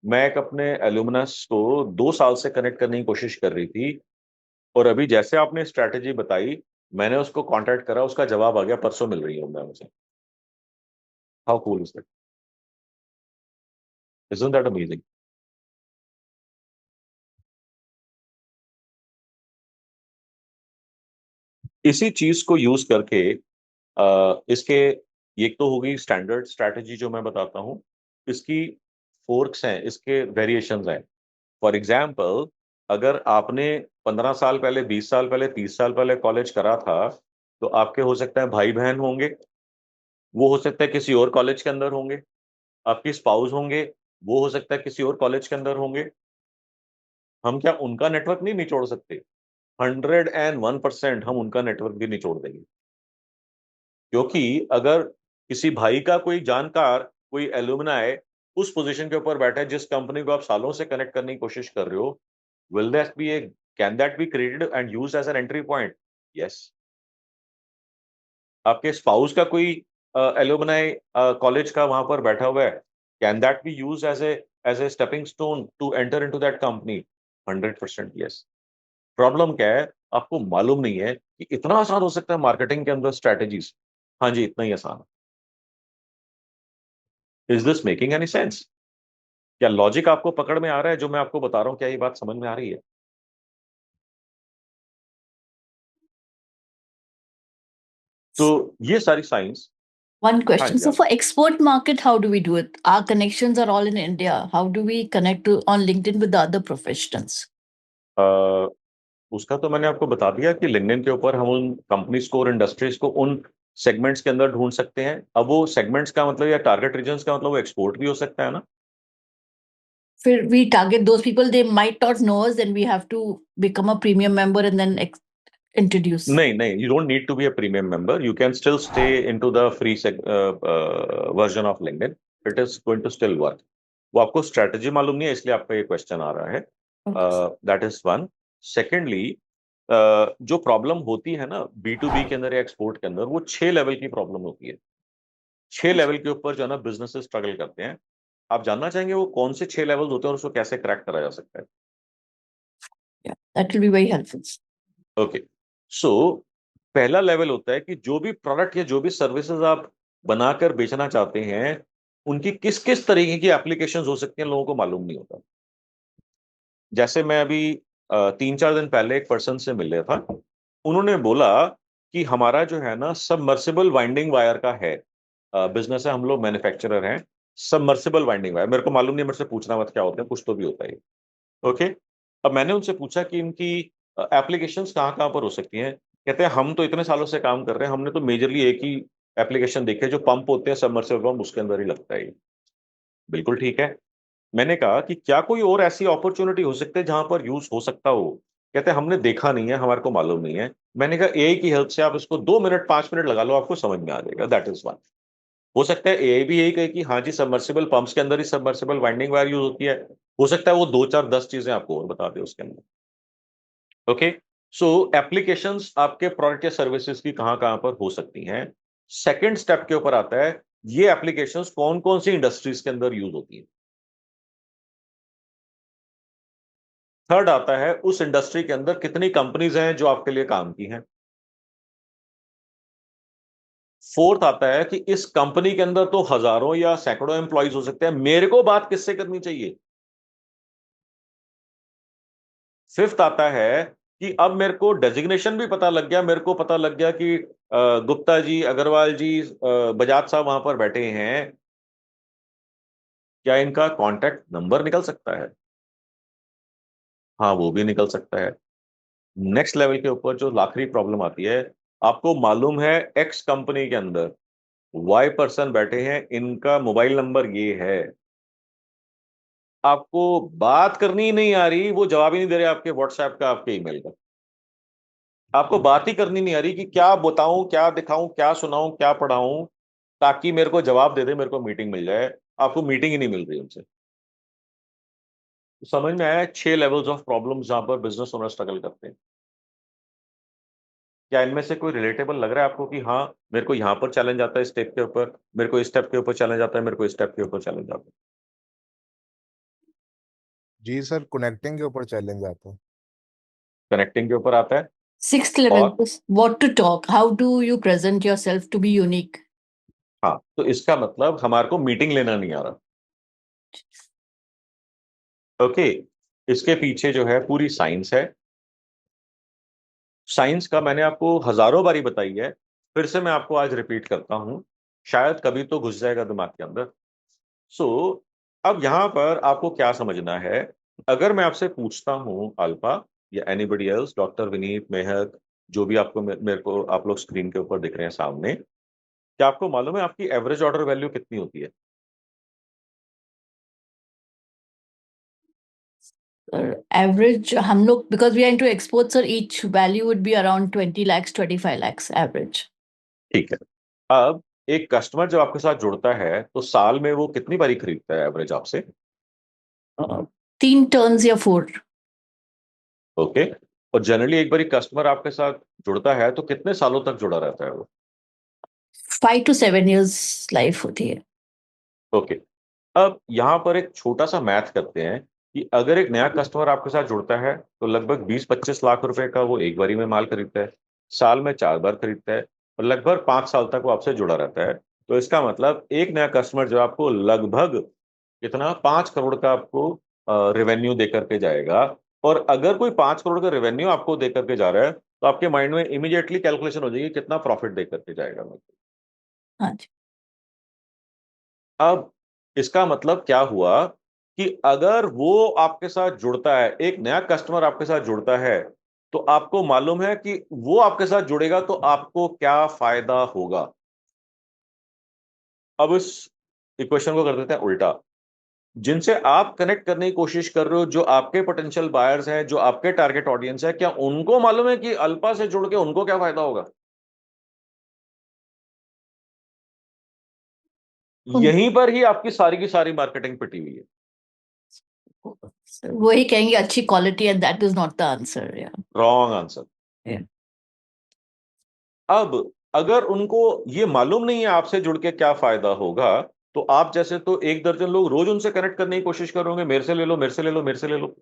मैं एक अपने एल्यूमिनस को 2 साल से कनेक्ट करने की कोशिश कर रही थी, और अभी जैसे आपने स्ट्रैटेजी बताई मैंने उसको कांटेक्ट करा, उसका जवाब आ गया, परसों मिल रही हूँ मैं मुझे। How cool is that? Isn't that amazing? इसी चीज को यूज करके इसके एक तो होगी स्टैंडर्ड स्ट्रैटेजी जो मैं बताता हूँ, इसकी फोर्क्स हैं, इसके वेरिएशंस हैं। फॉर एग्जाम्पल, अगर आपने 15 साल पहले, 20 साल पहले, 30 साल पहले कॉलेज करा था, तो आपके हो सकता है भाई बहन होंगे, वो हो सकता है किसी और कॉलेज के अंदर होंगे। आपकी स्पाउस होंगे, वो हो सकता है किसी और कॉलेज के अंदर होंगे। हम क्या उनका नेटवर्क नहीं निचोड़ सकते? 101% हम उनका नेटवर्क भी निचोड़ देंगे। क्योंकि अगर किसी भाई का कोई जानकार, कोई एल्यूमिनाई उस पोजीशन के ऊपर बैठा है जिस कंपनी को आप सालों से कनेक्ट करने की कोशिश कर रहे हो, will that be a can that be created and used as an entry point? Yes. आपके स्पाउस का कोई एल्यूमिनाई कॉलेज का वहां पर बैठा हुआ है, can that be used as a stepping stone to enter into that company? 100% yes. Problem क्या है, आपको मालूम नहीं है कि इतना आसान हो सकता है मार्केटिंग के अंदर स्ट्रेटेजीज। हाँ जी, इतना ही आसान। Is this making any sense? क्या लॉजिक आपको पकड़ में आ रहा है जो मैं आपको बता रहा हूं? क्या ये बात समझ में आ रही है? तो ये सारी साइंस। One हाँ question. जी, So आप for export market, how do we do it? Our connections are all in India. How do we connect to on LinkedIn with the other professionals? उसका तो मैंने आपको बता दिया कि लिंक्डइन के ऊपर हम उन कंपनीज को और इंडस्ट्रीज को उन सेगमेंट्स के अंदर ढूंढ सकते हैं। अब वो सेगमेंट्स का मतलब या टारगेट रीजन्स का मतलब वो एक्सपोर्ट भी हो सकता है ना। If we target those people, they might not know us, then we have to become a premium member and then introduce. नहीं नहीं, you don't need to be a premium member, you can still stay into the free version of LinkedIn. It is going to still work. वो आपको स्ट्रेटजी मालूम नहीं है इसलिए आपका ये क्वेश्चन आ रहा है। That is one. सेकेंडली, जो प्रॉब्लम होती है ना B2B के अंदर या एक्सपोर्ट के अंदर, वो 6 लेवल की प्रॉब्लम होती है। 6 लेवल के ऊपर जो है ना बिजनेसेस स्ट्रगल करते हैं। आप जानना चाहेंगे वो कौन से 6 लेवल होते हैं और उसको कैसे क्रैक करा जा सकता है? Yeah, that will be very helpful. Okay, so पहला लेवल होता है कि जो भी प्रोडक्ट या जो भी सर्विसेज आप बनाकर बेचना चाहते हैं, उनकी किस किस तरीके की एप्लीकेशंस हो सकती हैं, लोगों को मालूम नहीं होता। जैसे मैं अभी 3-4 दिन पहले एक पर्सन से मिल रहा था, उन्होंने बोला कि हमारा जो है ना सबमर्सिबल वाइंडिंग वायर का है बिजनेस है, हम लोग मैन्युफैक्चरर हैं, सबमर्सिबल वाइंडिंग वायर। मेरे को मालूम नहीं, मेरे से पूछना मत क्या होते हैं, कुछ तो भी होता है। ओके, अब मैंने उनसे पूछा कि इनकी एप्लीकेशंस कहाँ कहाँ पर हो सकती हैं। कहते हैं हम तो इतने सालों से काम कर रहे हैं, हमने तो मेजरली एक ही एप्लीकेशन देखी है, जो पंप होते हैं सबमर्सिबल पंप, उसके अंदर ही लगता है ये। बिल्कुल ठीक है। मैंने कहा कि क्या कोई और ऐसी अपॉर्चुनिटी हो सकती है जहां पर यूज हो सकता हो। कहते हैं हमने देखा नहीं है, हमारे को मालूम नहीं है। मैंने कहा एआई की हेल्प से आप इसको 2 मिनट 5 मिनट लगा लो, आपको समझ में आ जाएगा। That is one. हो सकता है एआई भी यही कहे कि हाँ जी सबमर्सिबल पंप्स के अंदर ही सबमर्सिबल वाइंडिंग वायर यूज होती है। हो सकता है वो 2 4 10 चीजें आपको और बता दे उसके अंदर। ओके, सो एप्लीकेशंस आपके प्रोडक्ट या सर्विसेज की कहां कहां पर हो सकती हैं। सेकंड स्टेप के ऊपर आता है, ये एप्लीकेशंस कौन कौन सी इंडस्ट्रीज के अंदर यूज होती हैं। थर्ड आता है, उस इंडस्ट्री के अंदर कितनी कंपनीज हैं जो आपके लिए काम की हैं। फोर्थ आता है कि इस कंपनी के अंदर तो हजारों या सैकड़ों एम्प्लॉयज हो सकते हैं, मेरे को बात किससे करनी चाहिए। फिफ्थ आता है कि अब मेरे को डेजिग्नेशन भी पता लग गया, मेरे को पता लग गया कि गुप्ता जी, अग्रवाल जी, बजाज साहब वहां पर बैठे हैं, क्या इनका कॉन्टैक्ट नंबर निकल सकता है। हाँ, वो भी निकल सकता है। नेक्स्ट लेवल के ऊपर जो आखिरी प्रॉब्लम आती है, आपको मालूम है एक्स कंपनी के अंदर वाई पर्सन बैठे हैं, इनका मोबाइल नंबर ये है। आपको बात करनी ही नहीं आ रही, वो जवाब ही नहीं दे रहे आपके व्हाट्सएप का, आपके ईमेल का। आपको बात ही करनी नहीं आ रही कि क्या बताऊं, क्या दिखाऊं, क्या सुनाऊं, क्या पढ़ाऊं, ताकि मेरे को जवाब दे दे, मेरे को मीटिंग मिल जाए। आपको मीटिंग ही नहीं मिल रही उनसे। तो समझ में आया 6 लेवल्स ऑफ प्रॉब्लम्स जहां पर बिजनेस ओनर स्ट्रगल करते हैं। क्या इनमें से कोई रिलेटेबल लग रहा है आपको कि हाँ मेरे को यहाँ पर चैलेंज आता है स्टेप के ऊपर, मेरे को इस स्टेप के ऊपर चैलेंज आता है, मेरे को इस स्टेप के ऊपर चैलेंज आता है। जी सर, कनेक्टिंग के ऊपर चैलेंज आता है। कनेक्टिंग के ऊपर आता है। Sixth level और is what to talk. How do you present yourself to be unique? हाँ, तो इसका मतलब हमारे को मीटिंग लेना नहीं आ रहा। ओके, इसके पीछे जो है पूरी साइंस है। साइंस का मैंने आपको हजारों बारी बताई है, फिर से मैं आपको आज रिपीट करता हूं, शायद कभी तो घुस जाएगा दिमाग के अंदर। सो अब यहां पर आपको क्या समझना है। अगर मैं आपसे पूछता हूं अल्फा या एनीबडी एल्स, डॉक्टर विनीत, मेहक, जो भी आपको मेरे को आप लोग स्क्रीन के ऊपर दिख रहे हैं सामने, क्या आपको मालूम है आपकी एवरेज ऑर्डर वैल्यू कितनी होती है। Average, हम लोग because we are into exports, sir, each value would be around 20 lakhs, 25 lakhs average. ठीक है। अब एक कस्टमर जब आपके साथ जुड़ता है तो साल में वो कितनी बारी खरीदता है एवरेज आपसे। 3 turns या 4. ओके, और जनरली एक बारी कस्टमर आपके साथ जुड़ता है तो कितने सालों तक जुड़ा रहता है वो। 5 to 7 years life होती है। ओके, अब यहां पर एक छोटा सा मैथ करते हैं कि अगर एक नया कस्टमर आपके साथ जुड़ता है तो लगभग 20-25 लाख रुपए का वो एक बारी में माल खरीदता है, साल में 4 बार खरीदता है, और लगभग 5 साल तक वो आपसे जुड़ा रहता है। तो इसका मतलब एक नया कस्टमर जो आपको लगभग कितना 5 करोड़ का आपको रेवेन्यू दे करके जाएगा। और अगर कोई 5 करोड़ का रेवेन्यू आपको दे करके जा रहा है तो आपके माइंड में इमीडिएटली कैलकुलेशन हो जाएगी कितना प्रॉफिट दे करके जाएगा। हाँ जी। अब इसका मतलब क्या हुआ कि अगर वो आपके साथ जुड़ता है, एक नया कस्टमर आपके साथ जुड़ता है, तो आपको मालूम है कि वो आपके साथ जुड़ेगा तो आपको क्या फायदा होगा। अब इस इक्वेशन को कर देते हैं उल्टा। जिनसे आप कनेक्ट करने की कोशिश कर रहे हो, जो आपके पोटेंशियल बायर्स हैं, जो आपके टारगेट ऑडियंस है, क्या उनको मालूम है कि अल्फा से जुड़ के उनको क्या फायदा होगा। यहीं पर ही आपकी सारी की सारी मार्केटिंग पिटी हुई है। वही कहेंगे अच्छी quality, and that is not the answer. या रॉन्ग आंसर। Yeah. अब अगर उनको ये मालूम नहीं है आपसे जुड़ के क्या फायदा होगा, तो आप जैसे तो 1 दर्जन लोग रोज उनसे कनेक्ट करने की कोशिश करोगे, मेरे से ले लो, मेरे से ले लो, मेरे से ले लो।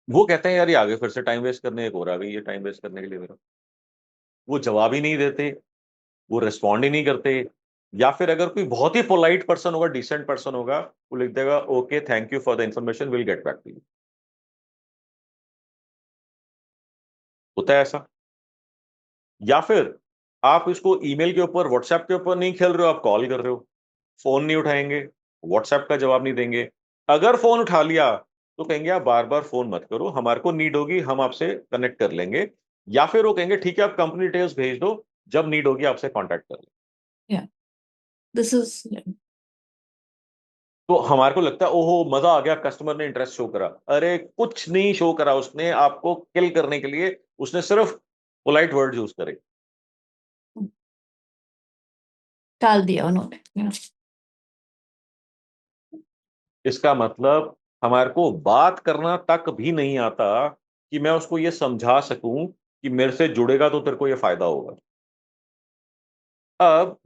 वो कहते हैं यार ये आगे फिर से टाइम वेस्ट करने एक और आ गई ये टाइम वेस्ट करने के लिए मेरा। वो जवाब ही नहीं देते, वो रिस्पॉन्ड ही नहीं करते। या फिर अगर कोई बहुत ही पोलाइट पर्सन होगा, डिसेंट पर्सन होगा, वो लिख देगा okay thank you for the information, will get back to you. होता है ऐसा। या फिर आप इसको ईमेल के ऊपर, व्हाट्सएप के ऊपर नहीं खेल रहे हो, आप कॉल कर रहे हो, फोन नहीं उठाएंगे, व्हाट्सएप का जवाब नहीं देंगे। अगर फोन उठा लिया तो कहेंगे आप बार बार फोन मत करो, हमारे को नीड होगी हम आपसे कनेक्ट कर लेंगे। या फिर वो कहेंगे ठीक है आप कंपनी डिटेल्स भेज दो, जब नीड होगी आपसे कांटेक्ट कर लेंगे। Yeah, this is तो हमारे को लगता है ओहो मजा आ गया, कस्टमर ने इंटरेस्ट शो करा। अरे कुछ नहीं शो करा उसने, आपको किल करने के लिए उसने सिर्फ पोलाइट वर्ड यूज करे। टाल दिया उन्होंने। Yeah. इसका मतलब हमारे को बात करना तक भी नहीं आता कि मैं उसको ये समझा सकूं कि मेरे से जुड़ेगा तो तेरे को ये फायदा होगा। अब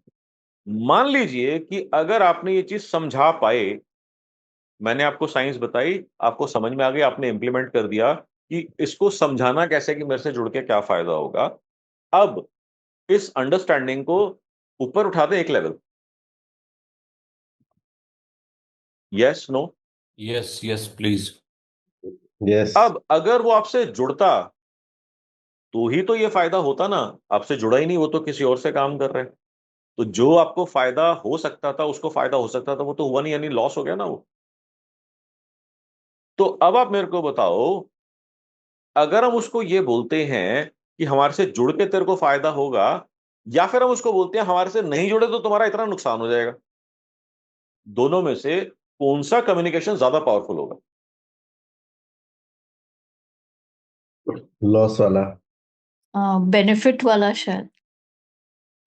मान लीजिए कि अगर आपने ये चीज समझा पाए, मैंने आपको साइंस बताई, आपको समझ में आ गई, आपने इंप्लीमेंट कर दिया कि इसको समझाना कैसे कि मेरे से जुड़ के क्या फायदा होगा। अब इस अंडरस्टैंडिंग को ऊपर उठा दें एक level. Yes no? Yes yes please. Yes. अब अगर वो आपसे जुड़ता तो ही तो ये फायदा होता ना। आपसे जुड़ा ही नहीं, वो तो किसी और से काम कर रहे हैं। तो जो आपको फायदा हो सकता था, उसको फायदा हो सकता था, वो तो हुआ नहीं, यानी लॉस हो गया ना वो। तो अब आप मेरे को बताओ, अगर हम उसको ये बोलते हैं कि हमारे से जुड़ के तेरे को फायदा होगा, या फिर हम उसको बोलते हैं हमारे से नहीं जुड़े तो तुम्हारा इतना नुकसान हो जाएगा, दोनों में से कौन सा कम्युनिकेशन ज्यादा पावरफुल होगा? लॉस वाला। बेनिफिट वाला शायद।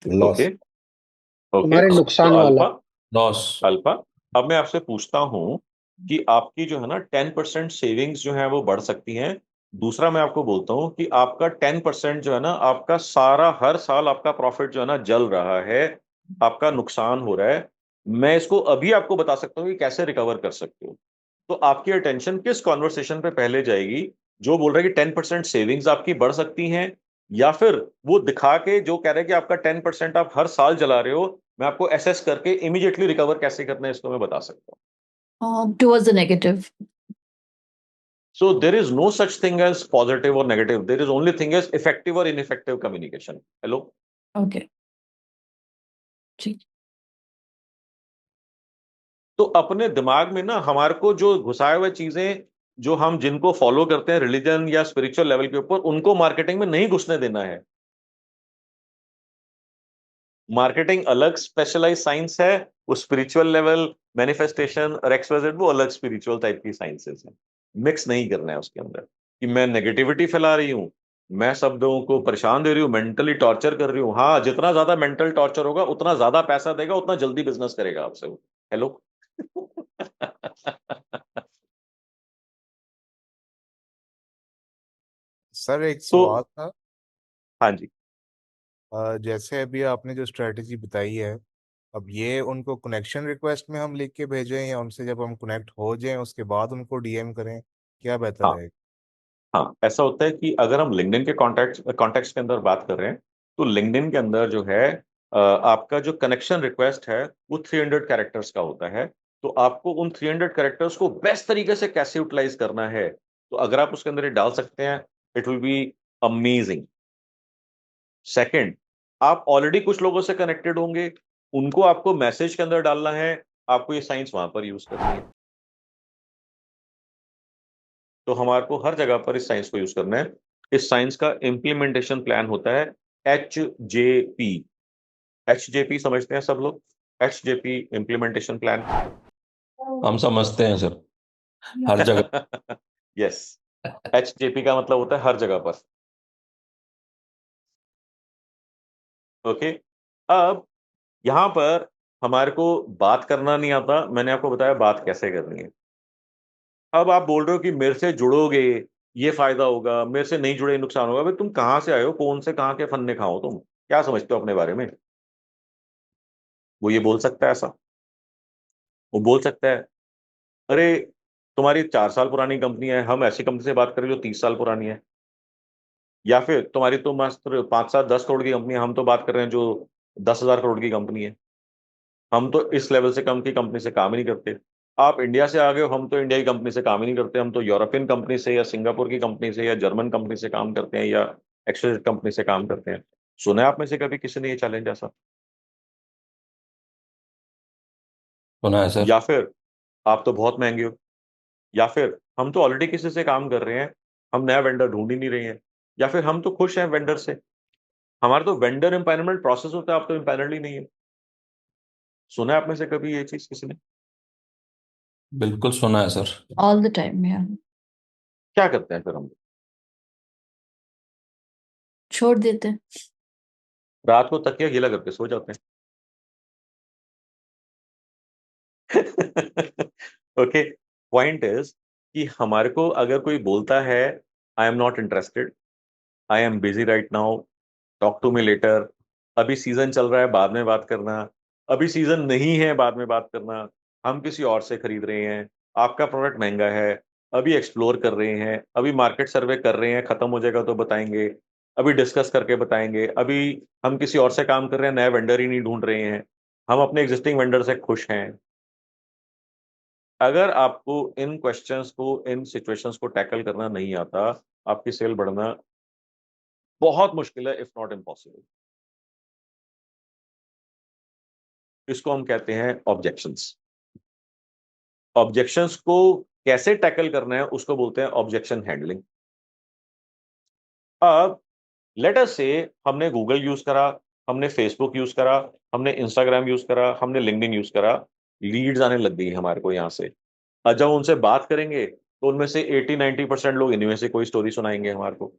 लॉस। Okay okay. हमारे तो नुकसान वाला। Alpha, loss. अल्फा, अब मैं आपसे पूछता हूं कि आपकी जो है ना 10% सेविंग्स जो है वो बढ़ सकती हैं। दूसरा मैं आपको बोलता हूं कि आपका 10% जो है ना, आपका सारा हर साल आपका प्रॉफिट जो है ना जल रहा है, आपका नुकसान हो रहा है। मैं इसको अभी आपको बता सकता हूँ कि कैसे रिकवर कर सकते हो। तो आपकी अटेंशन किस कॉन्वर्सेशन पे पहले जाएगी? जो बोल रहा है कि 10% सेविंग्स आपकी बढ़ सकती हैं, या फिर वो दिखा के जो कह रहे हैं कि आपका 10% आप हर साल जला रहे हो, मैं आपको एसेस करके इमीडिएटली रिकवर कैसे करना है इसको मैं बता सकता हूँ। Towards the negative. So there is no such thing as positive or negative. There is only thing as effective or ineffective communication. Hello? Okay. ठीक। तो अपने दिमाग में ना हमारे को जो घुसाए हुए चीजें, जो हम जिनको फॉलो करते हैं रिलीजन या स्पिरिचुअल लेवल के ऊपर, उनको मार्केटिंग में नहीं घुसने देना है। मार्केटिंग अलग स्पेशलाइज साइंस है, वो स्पिरिचुअल लेवल मैनिफेस्टेशन और एक्सवाइजेड वो अलग स्पिरिचुअल टाइप की साइंसेस हैं। मिक्स नहीं करना है उसके अंदर कि मैं नेगेटिविटी फैला रही हूं, मैं सब लोगों को परेशान दे रही हूँ, मेंटली टॉर्चर कर रही हूँ। हाँ, जितना ज्यादा मेंटल टॉर्चर होगा उतना ज्यादा पैसा देगा, उतना जल्दी बिजनेस करेगा आपसे वो। हेलो? सर एक तो सवाल था। हाँ जी। जैसे अभी आपने जो स्ट्रेटजी बताई है, अब ये उनको कनेक्शन रिक्वेस्ट में हम लिख के भेजें या उनसे जब हम कनेक्ट हो जाएं उसके बाद उनको डीएम करें, क्या बेहतर हाँ रहेगा? हाँ, ऐसा होता है कि अगर हम लिंक्डइन के कॉन्टेक्स्ट के अंदर बात कर रहे हैं, तो लिंक्डइन के अंदर जो है आपका जो कनेक्शन रिक्वेस्ट है वो 300 कैरेक्टर्स का होता है। तो आपको उन 300 कैरेक्टर्स को बेस्ट तरीके से कैसे यूटिलाइज करना है, तो अगर आप उसके अंदर ये डाल सकते हैं, it will be amazing. Second, आप ऑलरेडी कुछ लोगों से कनेक्टेड होंगे, उनको आपको मैसेज के अंदर डालना है, आपको ये साइंस वहां पर यूज करनी है। तो हमारे को हर जगह पर इस साइंस को यूज करना है। इस साइंस का इम्प्लीमेंटेशन प्लान होता है HJP। HJP समझते हैं सब लोग? HJP implementation plan. हम समझते हैं सर, हर जगह। यस, HJP का मतलब होता है हर जगह पर। ओके। अब यहां पर हमारे को बात करना नहीं आता, मैंने आपको बताया बात कैसे करनी है। अब आप बोल रहे हो कि मेरे से जुड़ोगे ये फायदा होगा, मेरे से नहीं जुड़े नुकसान होगा। भाई तुम कहां से आए हो, कौन से कहां के फन्ने खाओ, तुम क्या समझते हो अपने बारे में? वो ये बोल सकता है ऐसा? वो बोल सकता है अरे तुम्हारी 4 साल पुरानी कंपनी है, हम ऐसी कंपनी से बात करें जो 30 साल पुरानी है, या फिर तुम्हारी तो मात्र 5-7-10 करोड़ की कंपनी है, हम तो बात कर रहे हैं जो 10,000 करोड़ की कंपनी है। हम तो इस लेवल से कम की कंपनी से काम ही नहीं करते। आप इंडिया से आ गए हो, हम तो इंडिया की कंपनी से काम ही नहीं करते, हम तो यूरोपियन कंपनी से या सिंगापुर की कंपनी से या जर्मन कंपनी से काम करते हैं या एक्सचेंज कंपनी से काम करते हैं। सुना है आप में से कभी किसी ने ये चैलेंज ऐसा? सुना है सर। या फिर आप तो बहुत महंगे हो, या फिर हम तो ऑलरेडी किसी से काम कर रहे हैं, हम नया वेंडर ढूंढ ही नहीं रहे हैं, या फिर हम तो खुश हैं वेंडर से, हमारा तो वेंडर एम्पानलमेंट प्रोसेस होता है, आप तो एम्पानल्ड ही नहीं है। सुना है आप में से कभी ये चीज किसी ने? बिल्कुल सुना है sir. All the time, yeah. क्या करते हैं फिर हम? छोड़ देते हैं। रात को तकिया गीला करके सो जाते हैं। ओके, पॉइंट इज कि हमारे को अगर कोई बोलता है I am not interested, I am busy right now, talk to me later, अभी सीजन चल रहा है बाद में बात करना, अभी सीजन नहीं है बाद में बात करना, हम किसी और से खरीद रहे हैं, आपका प्रोडक्ट महंगा है, अभी एक्सप्लोर कर रहे हैं, अभी मार्केट सर्वे कर रहे हैं, खत्म हो जाएगा तो बताएंगे, अभी डिस्कस करके बताएंगे, अभी हम किसी और से काम कर रहे हैं, नए वेंडर ही नहीं ढूंढ रहे हैं, हम अपने एग्जिस्टिंग वेंडर से खुश हैं। अगर आपको इन क्वेश्चंस को, इन सिचुएशंस को टैकल करना नहीं आता, आपकी सेल बढ़ना बहुत मुश्किल है, इफ नॉट इम्पॉसिबल। इसको हम कहते हैं ऑब्जेक्शंस। ऑब्जेक्शंस को कैसे टैकल करना है उसको बोलते हैं ऑब्जेक्शन हैंडलिंग। अब लेट अस से हमने गूगल यूज करा, हमने फेसबुक यूज करा, हमने इंस्टाग्राम यूज करा, हमने लिंक्डइन यूज करा, लीड्स आने लग गई हमारे को यहां से। और जब उनसे बात करेंगे तो उनमें से 80-90% लोग इनमें से कोई स्टोरी सुनाएंगे हमारे को।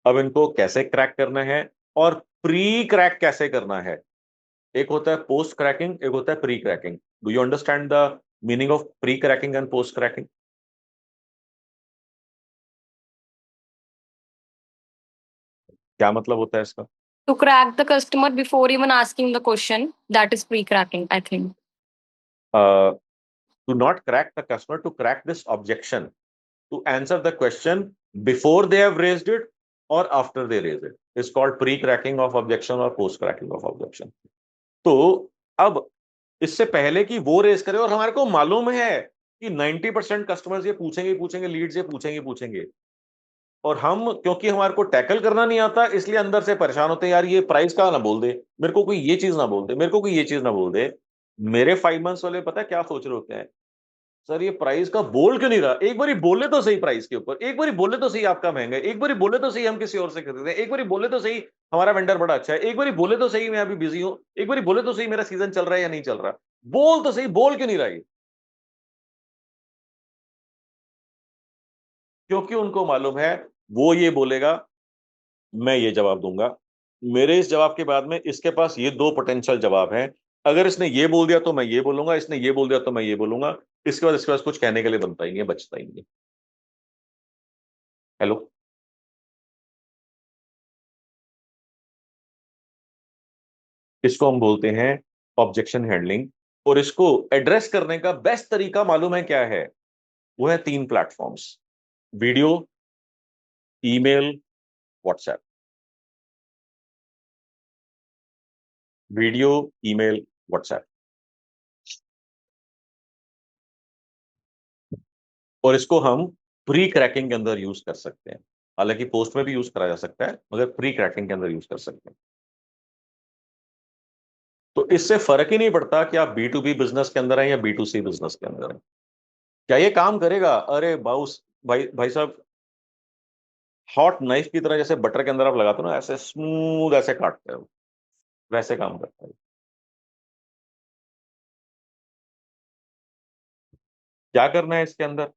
अब इनको कैसे क्रैक करना है और प्री क्रैक कैसे करना है? एक होता है पोस्ट क्रैकिंग, एक होता है pre cracking. Do you understand the meaning of pre cracking and post cracking? क्या मतलब होता है इसका? To crack the customer before even asking the question, that is pre-cracking, I think. To not crack the customer, to crack this objection, to answer the question before they have raised it or after they raise it is called pre-cracking of objection or post-cracking of objection. तो अब इससे पहले कि वो रेज करे, और हमारे को मालूम है कि 90% कस्टमर्स ये पूछेंगे, लीड्स ये पूछेंगे, और हम क्योंकि हमारे को टैकल करना नहीं आता इसलिए अंदर से परेशान होते हैं, यार ये प्राइस का ना बोल दे, मेरे को कोई ये चीज ना बोल दे, मेरे को कोई ये चीज ना बोल दे। मेरे 5 मंथ्स वाले पता है क्या सोच रहे होते हैं? सर ये प्राइस का बोल क्यों नहीं रहा? एक बारी बोले तो सही प्राइस के ऊपर, एक बारी बोले तो सही आपका महंगा है, एक बारी बोले तो सही हम किसी और से खरीदते हैं, एक बारी बोले तो सही हमारा वेंडर बड़ा अच्छा है, एक बारी बोले तो सही मैं अभी बिजी हूं, एक बारी बोले तो सही मेरा सीजन चल रहा है या नहीं चल रहा। बोल तो सही, बोल क्यों नहीं रहा ये? क्योंकि उनको मालूम है वो ये बोलेगा, मैं ये जवाब दूंगा, मेरे इस जवाब के बाद में इसके पास ये 2 पोटेंशियल जवाब हैं, अगर इसने ये बोल दिया तो मैं ये बोलूंगा, इसने ये बोल दिया तो मैं ये बोलूंगा, इसके पास कुछ कहने के लिए बनता ही नहीं है, बचता ही नहीं है। हेलो, इसको हम बोलते हैं ऑब्जेक्शन हैंडलिंग। और इसको एड्रेस करने का बेस्ट तरीका मालूम है क्या है? वो है 3 platforms: video, email, WhatsApp. Video, email, WhatsApp. और इसको हम प्री क्रैकिंग के अंदर यूज कर सकते हैं, हालांकि पोस्ट में भी यूज करा जा सकता है मगर प्री क्रैकिंग के अंदर यूज कर सकते हैं। तो इससे फर्क ही नहीं पड़ता कि आप B2B बिजनेस के अंदर हैं या B2C बिजनेस के अंदर हैं। क्या ये काम करेगा? अरे बाउस भाई साहब, हॉट नाइफ की तरह जैसे बटर के अंदर आप लगाते हो ना, ऐसे स्मूथ ऐसे काटते हो, वैसे काम करता है। क्या करना है इसके अंदर?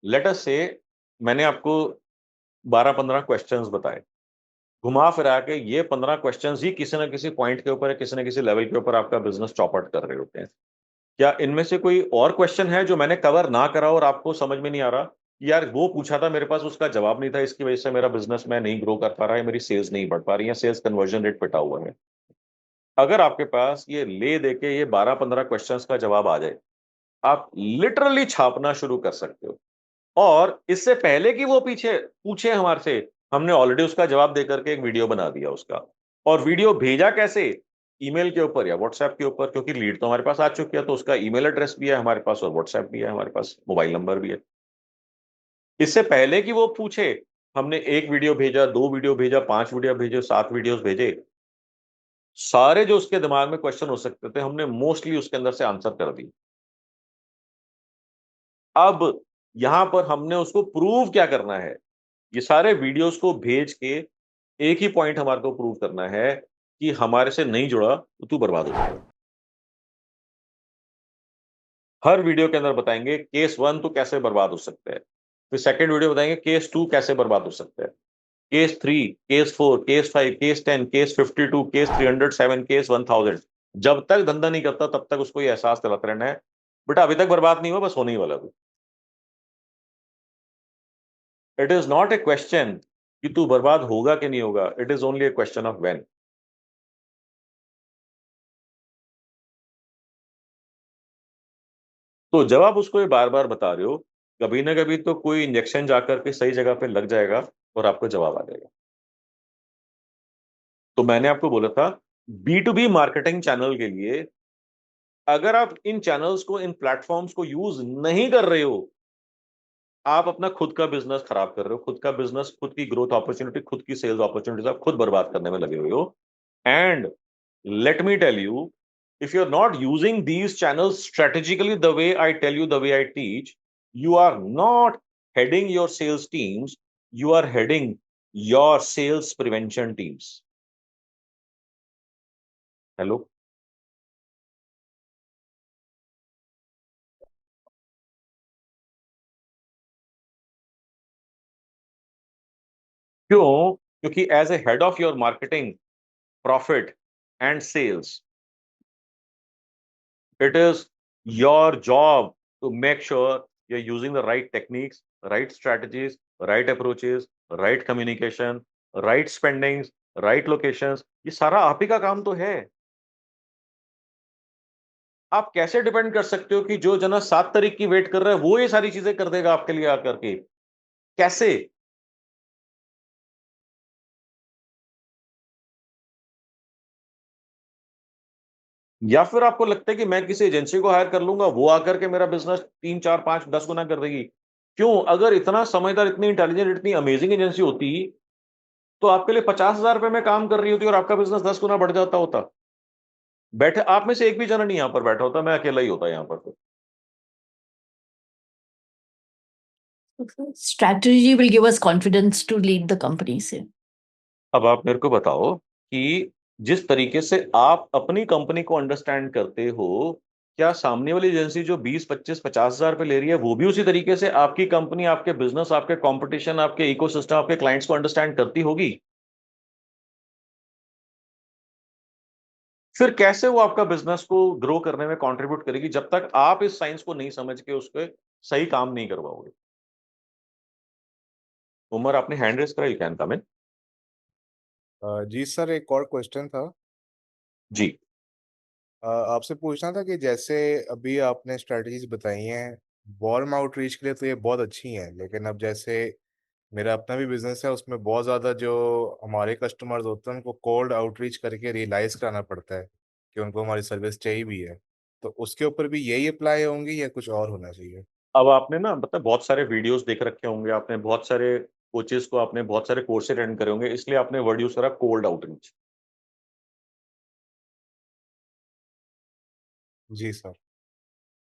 लेट अस से मैंने आपको 12-15 क्वेश्चंस बताए, घुमा फिरा के ये 15 क्वेश्चंस ही किसी ना किसी पॉइंट के ऊपर, किसी ना किसी लेवल के ऊपर आपका बिजनेस चौपट कर रहे होते हैं। क्या इनमें से कोई और क्वेश्चन है जो मैंने कवर ना करा और आपको समझ में नहीं आ रहा, यार वो पूछा था मेरे पास उसका जवाब नहीं था, इसकी वजह से मेरा बिजनेस मैं नहीं ग्रो कर पा रहा है, मेरी सेल्स नहीं बढ़ पा रही है, सेल्स कन्वर्जन रेट पिटा हुआ है? अगर आपके पास ये ले दे के ये 12-15 क्वेश्चंस का जवाब आ जाए आप लिटरली छापना शुरू कर सकते हो। और इससे पहले कि वो पीछे पूछे हमारे से, हमने ऑलरेडी उसका जवाब देकर के एक वीडियो बना दिया उसका। और वीडियो भेजा कैसे? ईमेल के ऊपर या व्हाट्सएप के ऊपर, क्योंकि लीड तो हमारे पास आ चुकी है, तो उसका ईमेल एड्रेस भी है हमारे पास और व्हाट्सएप भी है हमारे पास, मोबाइल नंबर भी है। इससे पहले कि वो पूछे, हमने एक वीडियो भेजा, 2 वीडियो भेजा, 5 वीडियो भेजे, 7 वीडियोस भेजे। सारे जो उसके दिमाग में क्वेश्चन हो सकते थे, हमने मोस्टली उसके अंदर से आंसर कर दी। अब यहां पर हमने उसको प्रूव क्या करना है? ये सारे वीडियोस को भेज के एक ही पॉइंट हमारे को प्रूव करना है कि हमारे से नहीं जुड़ा तो तू बर्बाद हो जाएगा। हर वीडियो के अंदर बताएंगे केस 1 तो कैसे बर्बाद हो सकता है, फिर सेकंड वीडियो बताएंगे केस 2 कैसे बर्बाद हो सकता है, case 3, case 4, case 5, case 10, case 52, case 307, case 1000। जब तक धंधा नहीं करता तब तक उसको ये एहसास दिलाता रहना है, बेटा अभी तक बर्बाद नहीं हुआ, बस होने ही वाला तू। It is not a question कि तू बर्बाद होगा कि नहीं होगा, it is only A question of when. तो जब आप उसको ये बार बार बता रहे हो, कभी ना कभी तो कोई इंजेक्शन जाकर के सही जगह पे लग जाएगा और आपको जवाब आ जाएगा। तो मैंने आपको बोला था B2B मार्केटिंग चैनल के लिए, अगर आप इन चैनल्स को, इन प्लेटफॉर्म्स को यूज नहीं कर रहे हो, आप अपना खुद का बिजनेस खराब कर रहे हो, खुद का बिजनेस, खुद की ग्रोथ अपॉर्चुनिटी, खुद की सेल्स अपॉर्चुनिटीज आप खुद बर्बाद करने में लगे हुए हो। And let me tell you, if you're not using these channels strategically the way I tell you, the way I teach, you are not heading your sales teams, you are heading your sales prevention teams. Hello? क्यों? क्योंकि as a head of your marketing, profit and sales, it is your job to make sure you're using the right techniques, right strategies, right approaches, right communication, right spendings, right locations. ये सारा आप ही का काम तो है। आप कैसे डिपेंड कर सकते हो कि जो जना 7 तारीख की वेट कर रहा है वो ये सारी चीजें कर देगा आपके लिए आकर के? कैसे? या फिर आपको लगता है कि मैं किसी एजेंसी को हायर कर लूंगा, वो आकर के मेरा बिजनेस 3, 4, 5, 10 गुना कर देगी? क्यों? अगर इतना समझदार, इतनी इंटेलिजेंट, इतनी अमेजिंग एजेंसी होती तो आपके लिए 50,000 रुपए में काम कर रही होती और आपका बिजनेस 10 गुना बढ़ जाता होता। बैठे आप में से एक भी जना नहीं यहां पर बैठा होता, मैं अकेला ही होता यहां पर। तो Strategy will give us confidence to lead the company से। अब आप मेरे को बताओ कि जिस तरीके से आप अपनी कंपनी को अंडरस्टैंड करते हो, क्या सामने वाली एजेंसी जो 20, 25, 50,000 रुपए ले रही है वो भी उसी तरीके से आपकी कंपनी, आपके बिजनेस, आपके कंपटीशन, आपके इकोसिस्टम, आपके क्लाइंट्स को अंडरस्टैंड करती होगी? फिर कैसे वो आपका बिजनेस को ग्रो करने में कंट्रीब्यूट करेगी जब तक आप इस साइंस को नहीं समझ के उसके सही काम नहीं करवाओगे? उमर, आपने हैंड रेस करा, यू कैन कम इन। जी सर, एक और क्वेश्चन था। जी। आपसे पूछना था कि जैसे अभी आपने स्ट्रेटजीज बताई हैं वार्म आउटरीच के लिए, तो ये बहुत अच्छी हैं, लेकिन अब जैसे मेरा अपना भी बिजनेस है, उसमें बहुत ज़्यादा जो हमारे कस्टमर्स होते हैं उनको कोल्ड आउटरीच करके रियलाइज़ कराना पड़ता है कि उनको हमारी सर्विस चाहिए भी है। तो उसके ऊपर भी यही अप्लाई होंगी या कुछ और होना चाहिए? अब आपने ना मतलब बहुत सारे वीडियोस देख रखे होंगे, आपने बहुत सारे कोचेस को, आपने बहुत सारे कोर्सेज अटेंड करे होंगे, इसलिए आपने वर्ड यूज करा कोल्ड आउटरीच। जी सर।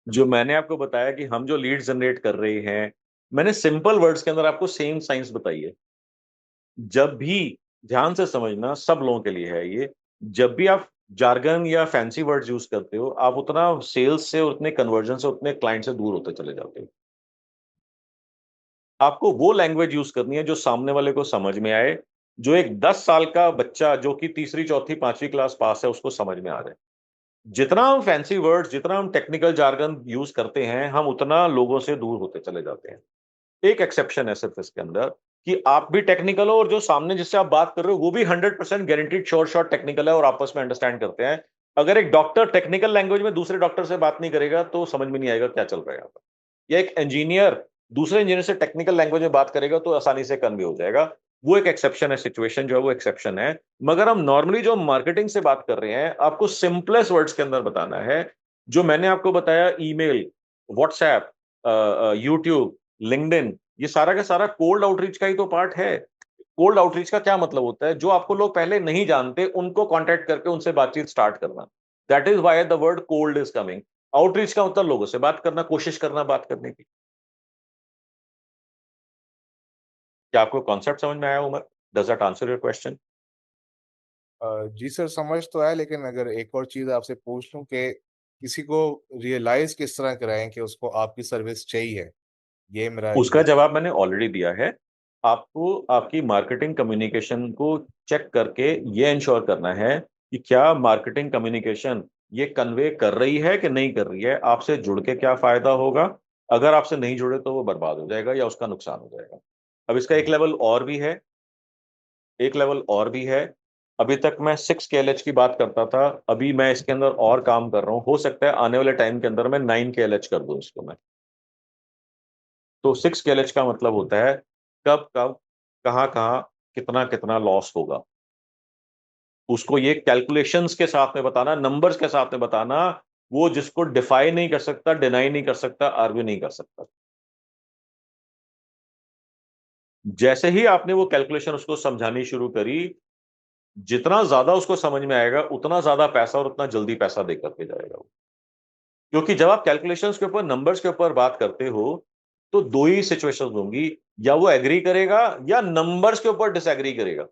जो मैंने आपको बताया कि हम जो लीड जनरेट कर रहे हैं, मैंने सिंपल वर्ड्स के अंदर आपको सेम साइंस बताई है। जब भी, ध्यान से समझना, सब लोगों के लिए है ये, जब भी आप जार्गन या फैंसी वर्ड्स यूज करते हो, आप उतना सेल्स से, उतने कन्वर्जन से, उतने क्लाइंट से दूर होते चले जाते हो। आपको वो लैंग्वेज यूज करनी है जो सामने वाले को समझ में आए, जो एक 10 साल का बच्चा जो कि तीसरी, चौथी, 5वीं क्लास पास है उसको समझ में आ जाए। जितना हम फैंसी वर्ड्स, जितना हम टेक्निकल जार्गन यूज करते हैं, हम उतना लोगों से दूर होते चले जाते हैं। एक एक्सेप्शन है सिर्फ इसके अंदर, कि आप भी टेक्निकल हो और जो सामने जिससे आप बात कर रहे हो वो भी 100% गारंटीड श्योर शॉट टेक्निकल है और आपस में अंडरस्टैंड करते हैं, अगर एक डॉक्टर टेक्निकल लैंग्वेज में दूसरे डॉक्टर से बात नहीं करेगा तो समझ में नहीं आएगा क्या चल रहा है यहाँ पर। या एक इंजीनियर दूसरे इंजीनियर से टेक्निकल लैंग्वेज में बात करेगा तो आसानी से कन्वे हो जाएगा। वो एक एक्सेप्शन है, सिचुएशन जो है वो एक्सेप्शन है। मगर हम नॉर्मली जो मार्केटिंग से बात कर रहे हैं, आपको सिंपलेस्ट वर्ड्स के अंदर बताना है। जो मैंने आपको बताया, ईमेल, व्हाट्सएप, यूट्यूब, लिंक्डइन, ये सारा का सारा कोल्ड आउटरीच का ही तो पार्ट है। कोल्ड आउटरीच का क्या मतलब होता है? जो आपको लोग पहले नहीं जानते उनको कांटेक्ट करके उनसे बातचीत स्टार्ट करना। That is why the word cold is coming. Outreach का मतलब लोगों से बात करना, कोशिश करना बात करने की। क्या आपको कॉन्सेप्ट समझ में आया Umar? Does that answer your question? जी सर, समझ तो आया, लेकिन अगर एक और चीज़ आपसे पूछ लूँ कि किसी को रियलाइज किस तरह कराएं कि उसको आपकी सर्विस चाहिए, ये मेरा उसका ये जवाब मैंने ऑलरेडी दिया है। आपको आपकी मार्केटिंग कम्युनिकेशन को चेक करके ये इंश्योर करना है कि क्या मार्केटिंग कम्युनिकेशन ये कन्वे कर रही है कि नहीं कर रही है, आपसे जुड़ के क्या फायदा होगा। अगर आपसे नहीं जुड़े तो वो बर्बाद हो जाएगा या उसका नुकसान हो जाएगा। अब इसका एक लेवल और भी है, एक लेवल और भी है। अभी तक मैं 6 KLH की बात करता था, अभी मैं इसके अंदर और काम कर रहा हूं। हो सकता है आने वाले टाइम के अंदर मैं 9 KLH कर दूं इसको मैं। तो 6 KLH का मतलब होता है कब कब, कहाँ कहाँ, कितना कितना लॉस होगा, उसको ये कैलकुलेशंस के साथ में बताना, नंबर्स के साथ में बताना। वो जिसको डिफाई नहीं कर सकता, डिनाई नहीं कर सकता, आर्ग्यू नहीं कर सकता। जैसे ही आपने वो कैलकुलेशन उसको समझानी शुरू करी, जितना ज्यादा उसको समझ में आएगा उतना ज्यादा पैसा और उतना जल्दी पैसा दे करके जाएगा वो। क्योंकि जब आप कैलकुलेशंस के ऊपर, नंबर्स के ऊपर बात करते हो तो दो ही सिचुएशंस होंगी, या वो एग्री करेगा या नंबर्स के ऊपर डिसएग्री करेगा।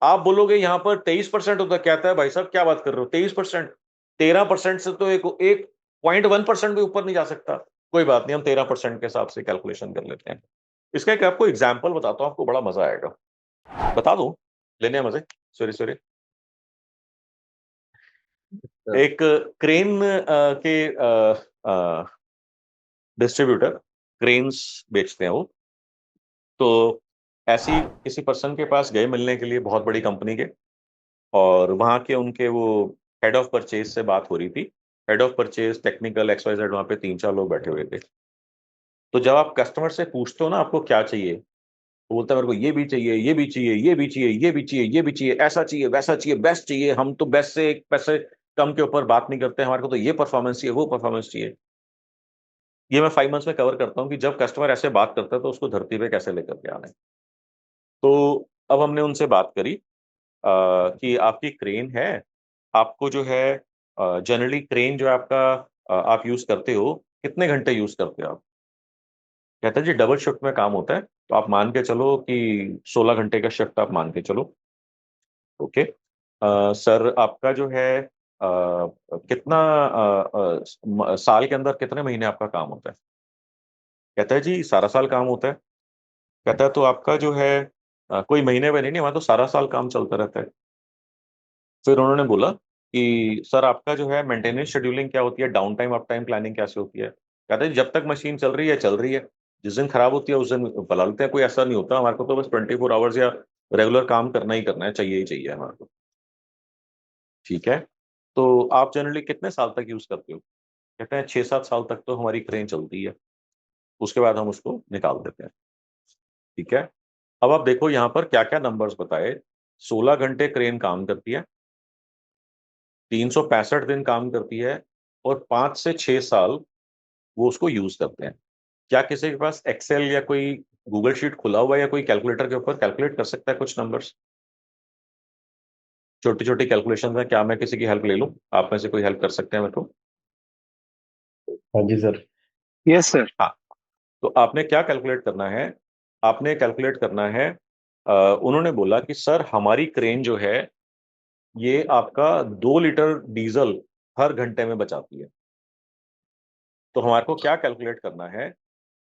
आप बोलोगे यहां पर 23% होता, कहता है भाई साहब क्या बात कर रहे हो 23%? 13% से तो एक एक 0.1% भी ऊपर नहीं जा सकता। कोई बात नहीं, हम 13% के हिसाब से कैलकुलेशन कर लेते हैं। इसका एक आपको एग्जाम्पल बताता हूं, आपको बड़ा मजा आएगा। बता दूं? लेने हैं मजे? Sorry sorry. एक क्रेन के डिस्ट्रीब्यूटर क्रेन्स बेचते हैं वो। तो ऐसी किसी पर्सन के पास गए मिलने के लिए, बहुत बड़ी कंपनी के, और वहाँ के उनके वो हेड ऑफ परचेज से बात हो रही थी। Head of purchase, technical, XYZ, वहाँ पे 3-4 लोग बैठे हुए थे। तो जब आप कस्टमर से पूछते हो ना आपको क्या चाहिए, तो बोलता है मेरे को ये भी चाहिए, ये भी चाहिए, ये भी चाहिए, ये भी चाहिए, ये भी चाहिए, ऐसा चाहिए, वैसा चाहिए, बेस्ट चाहिए। हम तो बेस्ट से एक पैसे कम के ऊपर बात नहीं करते, हमारे को तो ये परफॉर्मेंस चाहिए, वो परफॉर्मेंस चाहिए। ये मैं 5 मंथ्स में कवर करता हूँ कि जब कस्टमर ऐसे बात करता है तो उसको धरती पे कैसे लेकर के आना है। तो अब हमने उनसे बात करी कि आपकी क्रेन है, आपको जो है जनरली क्रेन जो है आपका, आप यूज करते हो, कितने घंटे यूज करते हो आप? कहता है जी डबल शिफ्ट में काम होता है, तो आप मान के चलो कि 16 घंटे का शिफ्ट आप मान के चलो। ओके। सर आपका जो है कितना साल के अंदर कितने महीने आपका काम होता है? कहता है जी सारा साल काम होता है। कहता है तो आपका जो है कोई महीने में नहीं, हमारा तो सारा साल काम चलता रहता है। फिर उन्होंने बोला कि सर आपका जो है मेंटेनेंस शेड्यूलिंग क्या होती है, down time up time planning कैसे होती है? कहते हैं जब तक मशीन चल रही है चल रही है, जिस दिन खराब होती है उस दिन बुला लेते हैं, कोई ऐसा नहीं होता, हमारे को तो बस 24 आवर्स या रेगुलर काम करना ही करना है, चाहिए ही चाहिए हमारे को। ठीक है। तो आप जनरली कितने साल तक यूज करते हो? कहते हैं 6-7 साल तक तो हमारी क्रेन चलती है, उसके बाद हम उसको निकाल देते हैं। ठीक है। अब आप देखो यहाँ पर क्या क्या नंबर्स बताए। 16 घंटे क्रेन काम करती है, 365 दिन काम करती है, और 5 से 6 साल वो उसको यूज करते हैं। क्या किसी के पास एक्सेल या कोई गूगल शीट खुला हुआ है या कोई कैलकुलेटर के ऊपर कैलकुलेट कर सकता है कुछ नंबर्स? छोटी छोटी कैलकुलेशन है, क्या मैं किसी की हेल्प ले लूं? आप में से कोई हेल्प कर सकते हैं मेरे को? हाँ जी सर। Yes sir. हाँ। तो आपने क्या कैलकुलेट करना है? आपने कैलकुलेट करना है, उन्होंने बोला कि सर हमारी क्रेन जो है ये आपका 2 लीटर डीजल हर घंटे में बचाती है। तो हमारे को क्या कैलकुलेट करना है?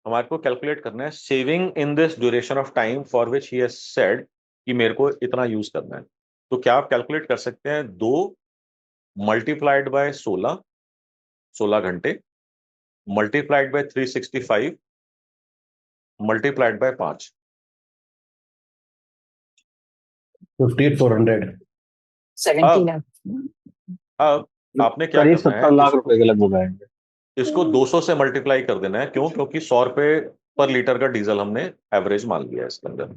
हमारे को कैलकुलेट करना है saving in this duration of time for which he has said कि मेरे को इतना यूज करना है। तो क्या आप कैलकुलेट कर सकते हैं? 2 मल्टीप्लाइड बाय 16 घंटे, मल्टीप्लाइड बाय 365, मल्टीप्लाइड बाय 5। 58,400. 17 है। अब आपने क्या करीब करना है, 70 लाख रुपए के लगभग आएंगे। इसको 200 से मल्टीप्लाई कर देना है। क्यों? क्योंकि 100 रुपए पर लीटर का डीजल हमने एवरेज मान लिया है इसके अंदर।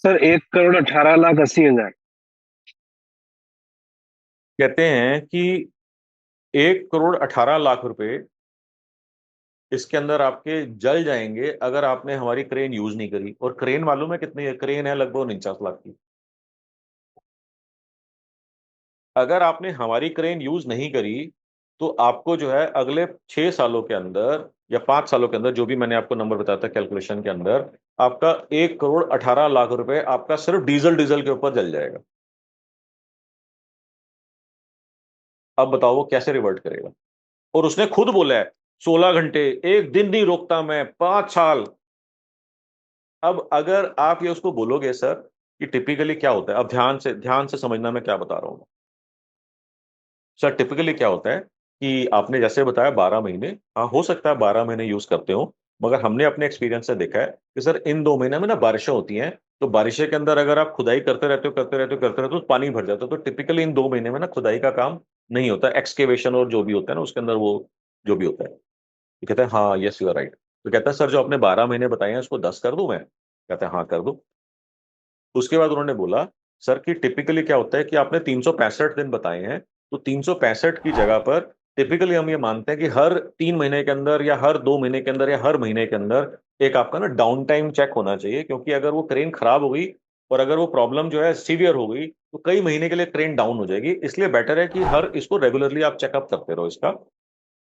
सर 1,18,80,000। कहते हैं कि 1,18,00,000 रुपए इसके अंदर आपके जल जाएंगे अगर आपने हमारी क्रेन यूज नहीं करी। और क्रेन मालूम है कितनी है? क्रेन है लगभग 49 लाख की। अगर आपने हमारी क्रेन यूज नहीं करी तो आपको जो है अगले 6 सालों के अंदर या 5 सालों के अंदर, जो भी मैंने आपको नंबर बताया था कैलकुलेशन के अंदर, आपका 1,18,00,000 रुपए आपका सिर्फ डीजल डीजल के ऊपर जल जाएगा। अब बताओ वो कैसे रिवर्ट करेगा? और उसने खुद बोला है 16 घंटे, एक दिन नहीं रोकता मैं, 5 साल। अब अगर आप ये उसको बोलोगे सर कि टिपिकली क्या होता है, अब ध्यान से समझना मैं क्या बता रहा हूं। सर टिपिकली क्या होता है कि आपने जैसे बताया 12 महीने, हाँ हो सकता है 12 महीने यूज करते हो, मगर हमने अपने एक्सपीरियंस से देखा है कि सर इन 2 महीने में ना बारिशें होती हैं। तो बारिशें के अंदर अगर आप खुदाई करते रहते हो तो पानी भर जाता है। तो टिपिकली इन 2 महीने में ना खुदाई का काम नहीं होता, एक्सकेवेशन और जो भी होता है ना उसके अंदर वो जो भी होता है। तो कहते हैं हाँ यस यू आर राइट। तो कहता है सर जो आपने 12 महीने बताए हैं उसको 10 कर दूं मैं? कहते हैं हाँ कर दो। उसके बाद उन्होंने बोला सर कि टिपिकली क्या होता है कि आपने 365 दिन बताए हैं, तो 365 की जगह पर टिपिकली हम ये मानते हैं कि हर 3 महीने के अंदर या हर 2 महीने के अंदर या हर महीने के अंदर एक आपका ना डाउन टाइम चेक होना चाहिए। क्योंकि अगर वो क्रेन खराब हो गई और अगर वो प्रॉब्लम जो है सीवियर हो गई तो कई महीने के लिए क्रेन डाउन हो जाएगी। इसलिए बेटर है कि हर इसको रेगुलरली आप चेकअप करते रहो, इसका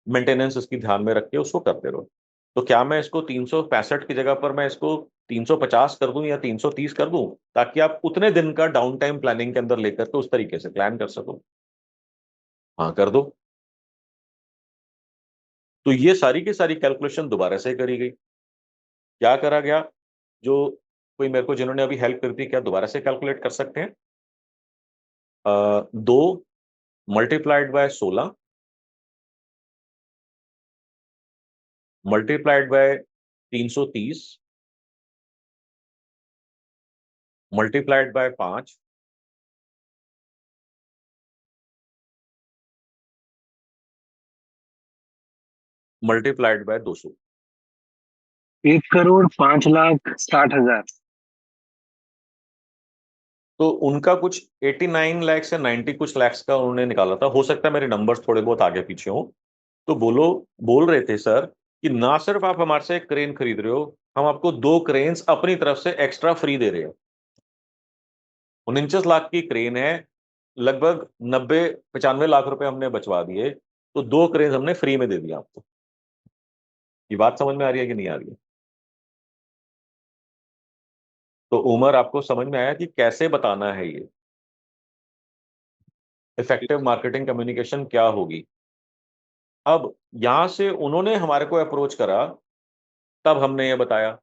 मेंटेनेंस इसकी ध्यान में रख के उसको करते रहो। तो क्या मैं इसको 365 की जगह पर मैं इसको 350 कर दूं या 330 कर दूं, ताकि आप उतने दिन का डाउन टाइम प्लानिंग के अंदर लेकर के उस तरीके से प्लान कर सको? हाँ कर दो। तो ये सारी की सारी कैलकुलेशन दोबारा से करी गई। क्या करा गया? जो कोई मेरे को जिन्होंने अभी हेल्प करी थी, क्या दोबारा से कैलकुलेट कर सकते हैं? 2 × 16 × 330 × 5 × 200। 1,05,60,000। तो उनका कुछ 89 लाख से 90 कुछ लैक्स का उन्होंने निकाला था। हो सकता है मेरे नंबर्स थोड़े बहुत आगे पीछे हो। तो बोल रहे थे सर कि ना सिर्फ आप हमारे से एक क्रेन खरीद रहे हो, हम आपको 2 क्रेन्स अपनी तरफ से एक्स्ट्रा फ्री दे रहे हैं। 49 लाख की क्रेन है, लगभग 90-95 लाख रुपए हमने बचवा दिए, तो 2 क्रेन हमने फ्री में दे दिया आपको। ये बात समझ में आ रही है कि नहीं आ रही है? तो उमर आपको समझ में आया कि कैसे बताना है ये इफेक्टिव मार्केटिंग कम्युनिकेशन क्या होगी? अब यहां से उन्होंने हमारे को अप्रोच करा, तब हमने ये बताया।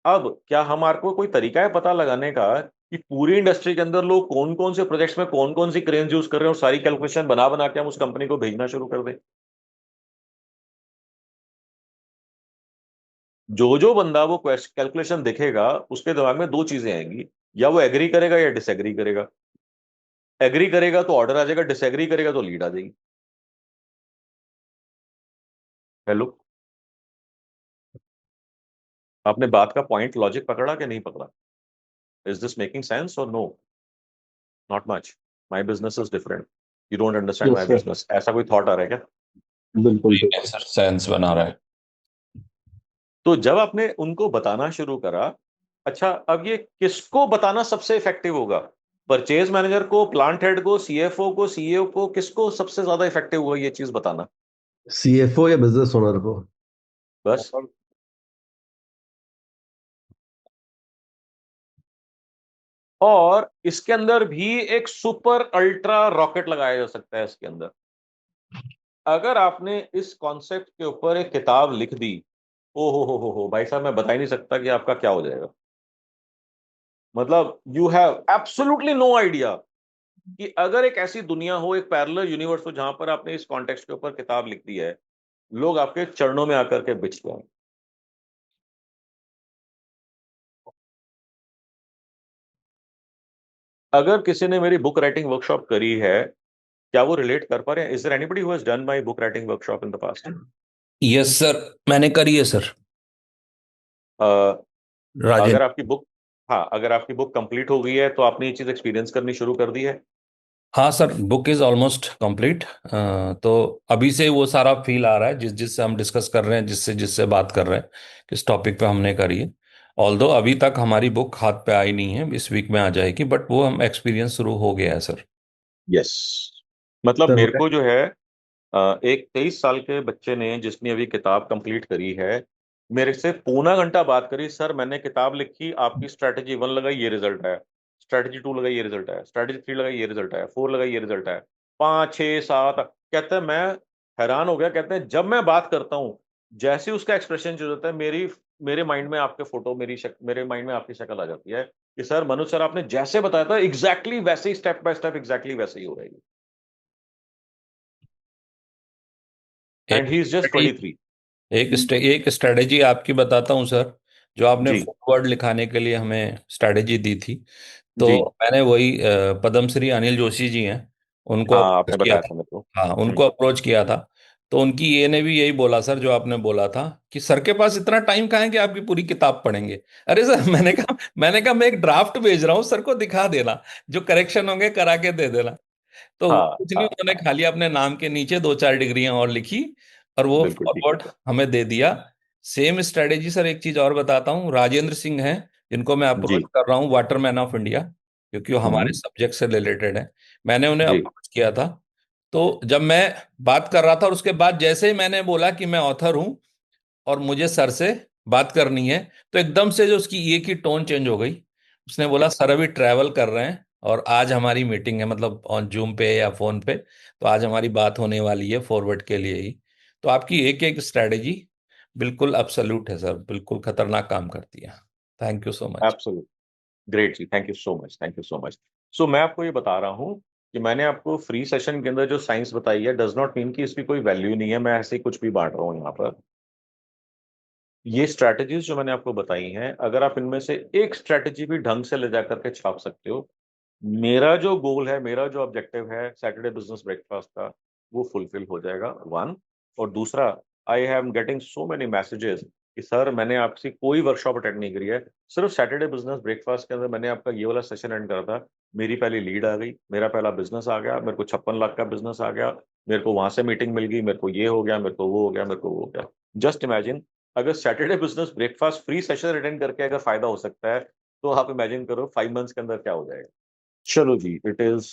अब क्या हमारे को कोई तरीका है पता लगाने का कि पूरी इंडस्ट्री के अंदर लोग कौन कौन से प्रोजेक्ट्स में कौन कौन सी क्रेन यूज कर रहे हैं, और सारी कैलकुलेशन बना बना के हम उस कंपनी को भेजना शुरू कर दें? जो बंदा वो कैलकुलेशन देखेगा उसके दिमाग में 2 चीजें आएंगी, या वो एग्री करेगा या डिसएग्री करेगा। एग्री करेगा तो ऑर्डर आ जाएगा, डिसएग्री करेगा तो लीड आ जाएगी। हेलो, आपने बात का पॉइंट लॉजिक पकड़ा कि नहीं पकड़ा? इज दिस मेकिंग सेंस और no? Not much. My business is different, you don't understand yes my sir, business, ऐसा कोई थॉट आ रहा है क्या? बिल्कुल बिल्कुल। सर सेंस बना रहा है। तो जब आपने उनको बताना शुरू करा, अच्छा अब ये किसको बताना सबसे इफेक्टिव होगा? परचेज मैनेजर को, प्लांट हेड को, सीएफओ को, सीईओ को, किसको सबसे ज्यादा इफेक्टिव होगा ये चीज बताना? सीएफओ या बिजनेस ओनर को। बस। और इसके अंदर भी एक सुपर अल्ट्रा रॉकेट लगाया जा सकता है इसके अंदर। अगर आपने इस कॉन्सेप्ट के ऊपर एक किताब लिख दी, ओ हो भाई साहब, मैं बता ही नहीं सकता कि आपका क्या हो जाएगा। मतलब you have absolutely no idea कि अगर एक ऐसी दुनिया हो, एक पैरेलल यूनिवर्स हो जहां पर आपने इस कॉन्टेक्स्ट के ऊपर किताब लिख दी है, लोग आपके चरणों में आकर के बिछ जाएं। अगर किसी ने मेरी बुक राइटिंग वर्कशॉप करी है, क्या वो रिलेट कर पा रहे हैं? Is there anybody who has done my book writing workshop in the past? Yes sir, मैंने करी है सर। अगर राजेंद्र। आपकी बुक, हाँ, अगर आपकी बुक कंप्लीट हो गई है तो आपने ये चीज एक्सपीरियंस करनी शुरू कर दी है? हाँ sir, book is almost complete. तो अभी से वो सारा फील आ रहा है जिससे हम डिस्कस कर रहे हैं, जिससे जिससे बात कर रहे हैं, किस टॉपिक पे हमने करी है। ऑल्दो अभी तक हमारी बुक हाथ पे आई नहीं है, इस वीक में आ जाएगी, बट वो हम एक्सपीरियंस शुरू हो गया है सर। यस। मतलब सर मेरे को जो है, एक 23 साल के बच्चे ने, जिसने अभी किताब कंप्लीट करी है, मेरे से पौना घंटा बात करी। सर मैंने किताब लिखी, आपकी स्ट्रैटेजी 1 लगाई, ये रिजल्ट आया। स्ट्रैटेजी 2 लगाई, ये रिजल्ट आया। स्ट्रैटेजी 3 लगाई, ये रिजल्ट आया। 4 लगाई, ये रिजल्ट आया। 5 6 7, कहते हैं मैं हैरान हो गया। कहते हैं जब मैं बात करता हूँ, जैसे ही उसका एक्सप्रेशन जो होता है, मेरे माइंड में आपके फोटो, मेरे माइंड में आपकी शक्ल आ जाती है कि सर मनोज सर आपने जैसे बताया था एग्जैक्टली वैसे ही, स्टेप बाय स्टेप एग्जैक्टली वैसे ही हो रही है। And he is just 23। एक स्ट्रेटेजी आपकी बताता हूँ सर, जो आपने जी फॉरवर्ड लिखाने के लिए हमें स्ट्रेटेजी दी थी। तो जी। मैंने वही पद्मश्री अनिल जोशी जी हैं, उनको हाँ, अप्रोच आपने किया बताया था। था मेरे को। हाँ, उनको अप्रोच किया था। तो उनकी ये ने भी यही बोला सर, जो आपने बोला था कि सर के पास इतना टाइम कहाँ है कि आपकी पूरी किताब पढ़ेंगे। अरे सर, मैंने कहा मैं एक ड्राफ्ट भेज रहा हूँ, सर को दिखा देना, जो करेक्शन होंगे करा के दे देना। तो हाँ कुछ नहीं, हाँ उन्होंने हाँ, खाली अपने नाम के नीचे 2 4 डिग्रियां और लिखी और वो बिल्कुल ठीक फॉरवर्ड है। हमें दे दिया। सेम स्ट्रेटेजी सर, एक चीज और बताता हूँ, राजेंद्र सिंह हैं, जिनको मैं जी। अप्रोच कर रहा हूँ, वाटरमैन ऑफ इंडिया, क्योंकि वो हमारे हम्म। सब्जेक्ट से रिलेटेड है। मैंने उन्हें जी। अप्रोच किया था। तो जब मैं बात कर रहा था और उसके बाद जैसे ही मैंने बोला कि मैं ऑथर हूँ और मुझे सर से बात करनी है, तो एकदम से जो उसकी ये की टोन चेंज हो गई। उसने बोला सर अभी ट्रैवल कर रहे हैं और आज हमारी मीटिंग है, मतलब ऑन जूम पे या फोन पे, तो आज हमारी बात होने वाली है फॉरवर्ड के लिए ही। तो आपकी एक एक स्ट्रेटेजी बिल्कुल अब्सोल्यूट है सर, बिल्कुल खतरनाक काम करती है। Thank you so much. Absolute. Great ji, thank you so much, thank you so much. So मैं आपको ये बता रहा हूँ कि मैंने आपको फ्री सेशन के अंदर जो साइंस बताई है, डज नॉट मीन कि इसकी कोई वैल्यू नहीं है, मैं ऐसे ही कुछ भी बांट रहा हूँ यहाँ पर। ये स्ट्रैटेजीज जो मैंने आपको बताई हैं, अगर आप इनमें से एक स्ट्रैटेजी भी ढंग से ले जाकर के छाप सकते हो, मेरा जो गोल है, मेरा जो ऑब्जेक्टिव है सैटरडे बिजनेस ब्रेकफास्ट का, वो फुलफिल हो जाएगा। 1। और दूसरा, I am getting so many messages कि सर मैंने आपसे कोई वर्कशॉप अटेंड नहीं करी है, सिर्फ सैटरडे बिजनेस ब्रेकफास्ट के अंदर मैंने आपका ये वाला सेशन अटेंड करा था, मेरी पहली लीड आ गई, मेरा पहला बिजनेस आ गया, मेरे को 56 लाख का बिजनेस आ गया, मेरे को वहां से मीटिंग मिल गई, मेरे को ये हो गया, मेरे को वो हो गया, मेरे को वो हो गया। जस्ट इमेजिन, अगर Saturday business breakfast free session attend करके अगर फायदा हो सकता है, तो आप इमेजिन करो 5 मंथ्स के अंदर क्या हो जाएगा। चलो जी, it is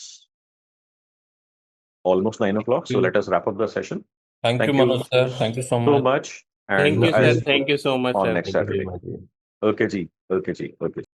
almost 9 o'clock, so let us wrap up the session. Thank you Thank you Manoj sir, thank you so so much. much, Thank and you, I'll sir. see you Thank you so much, on sir. next thank you Saturday. So much. Okay जी, okay जी, okay.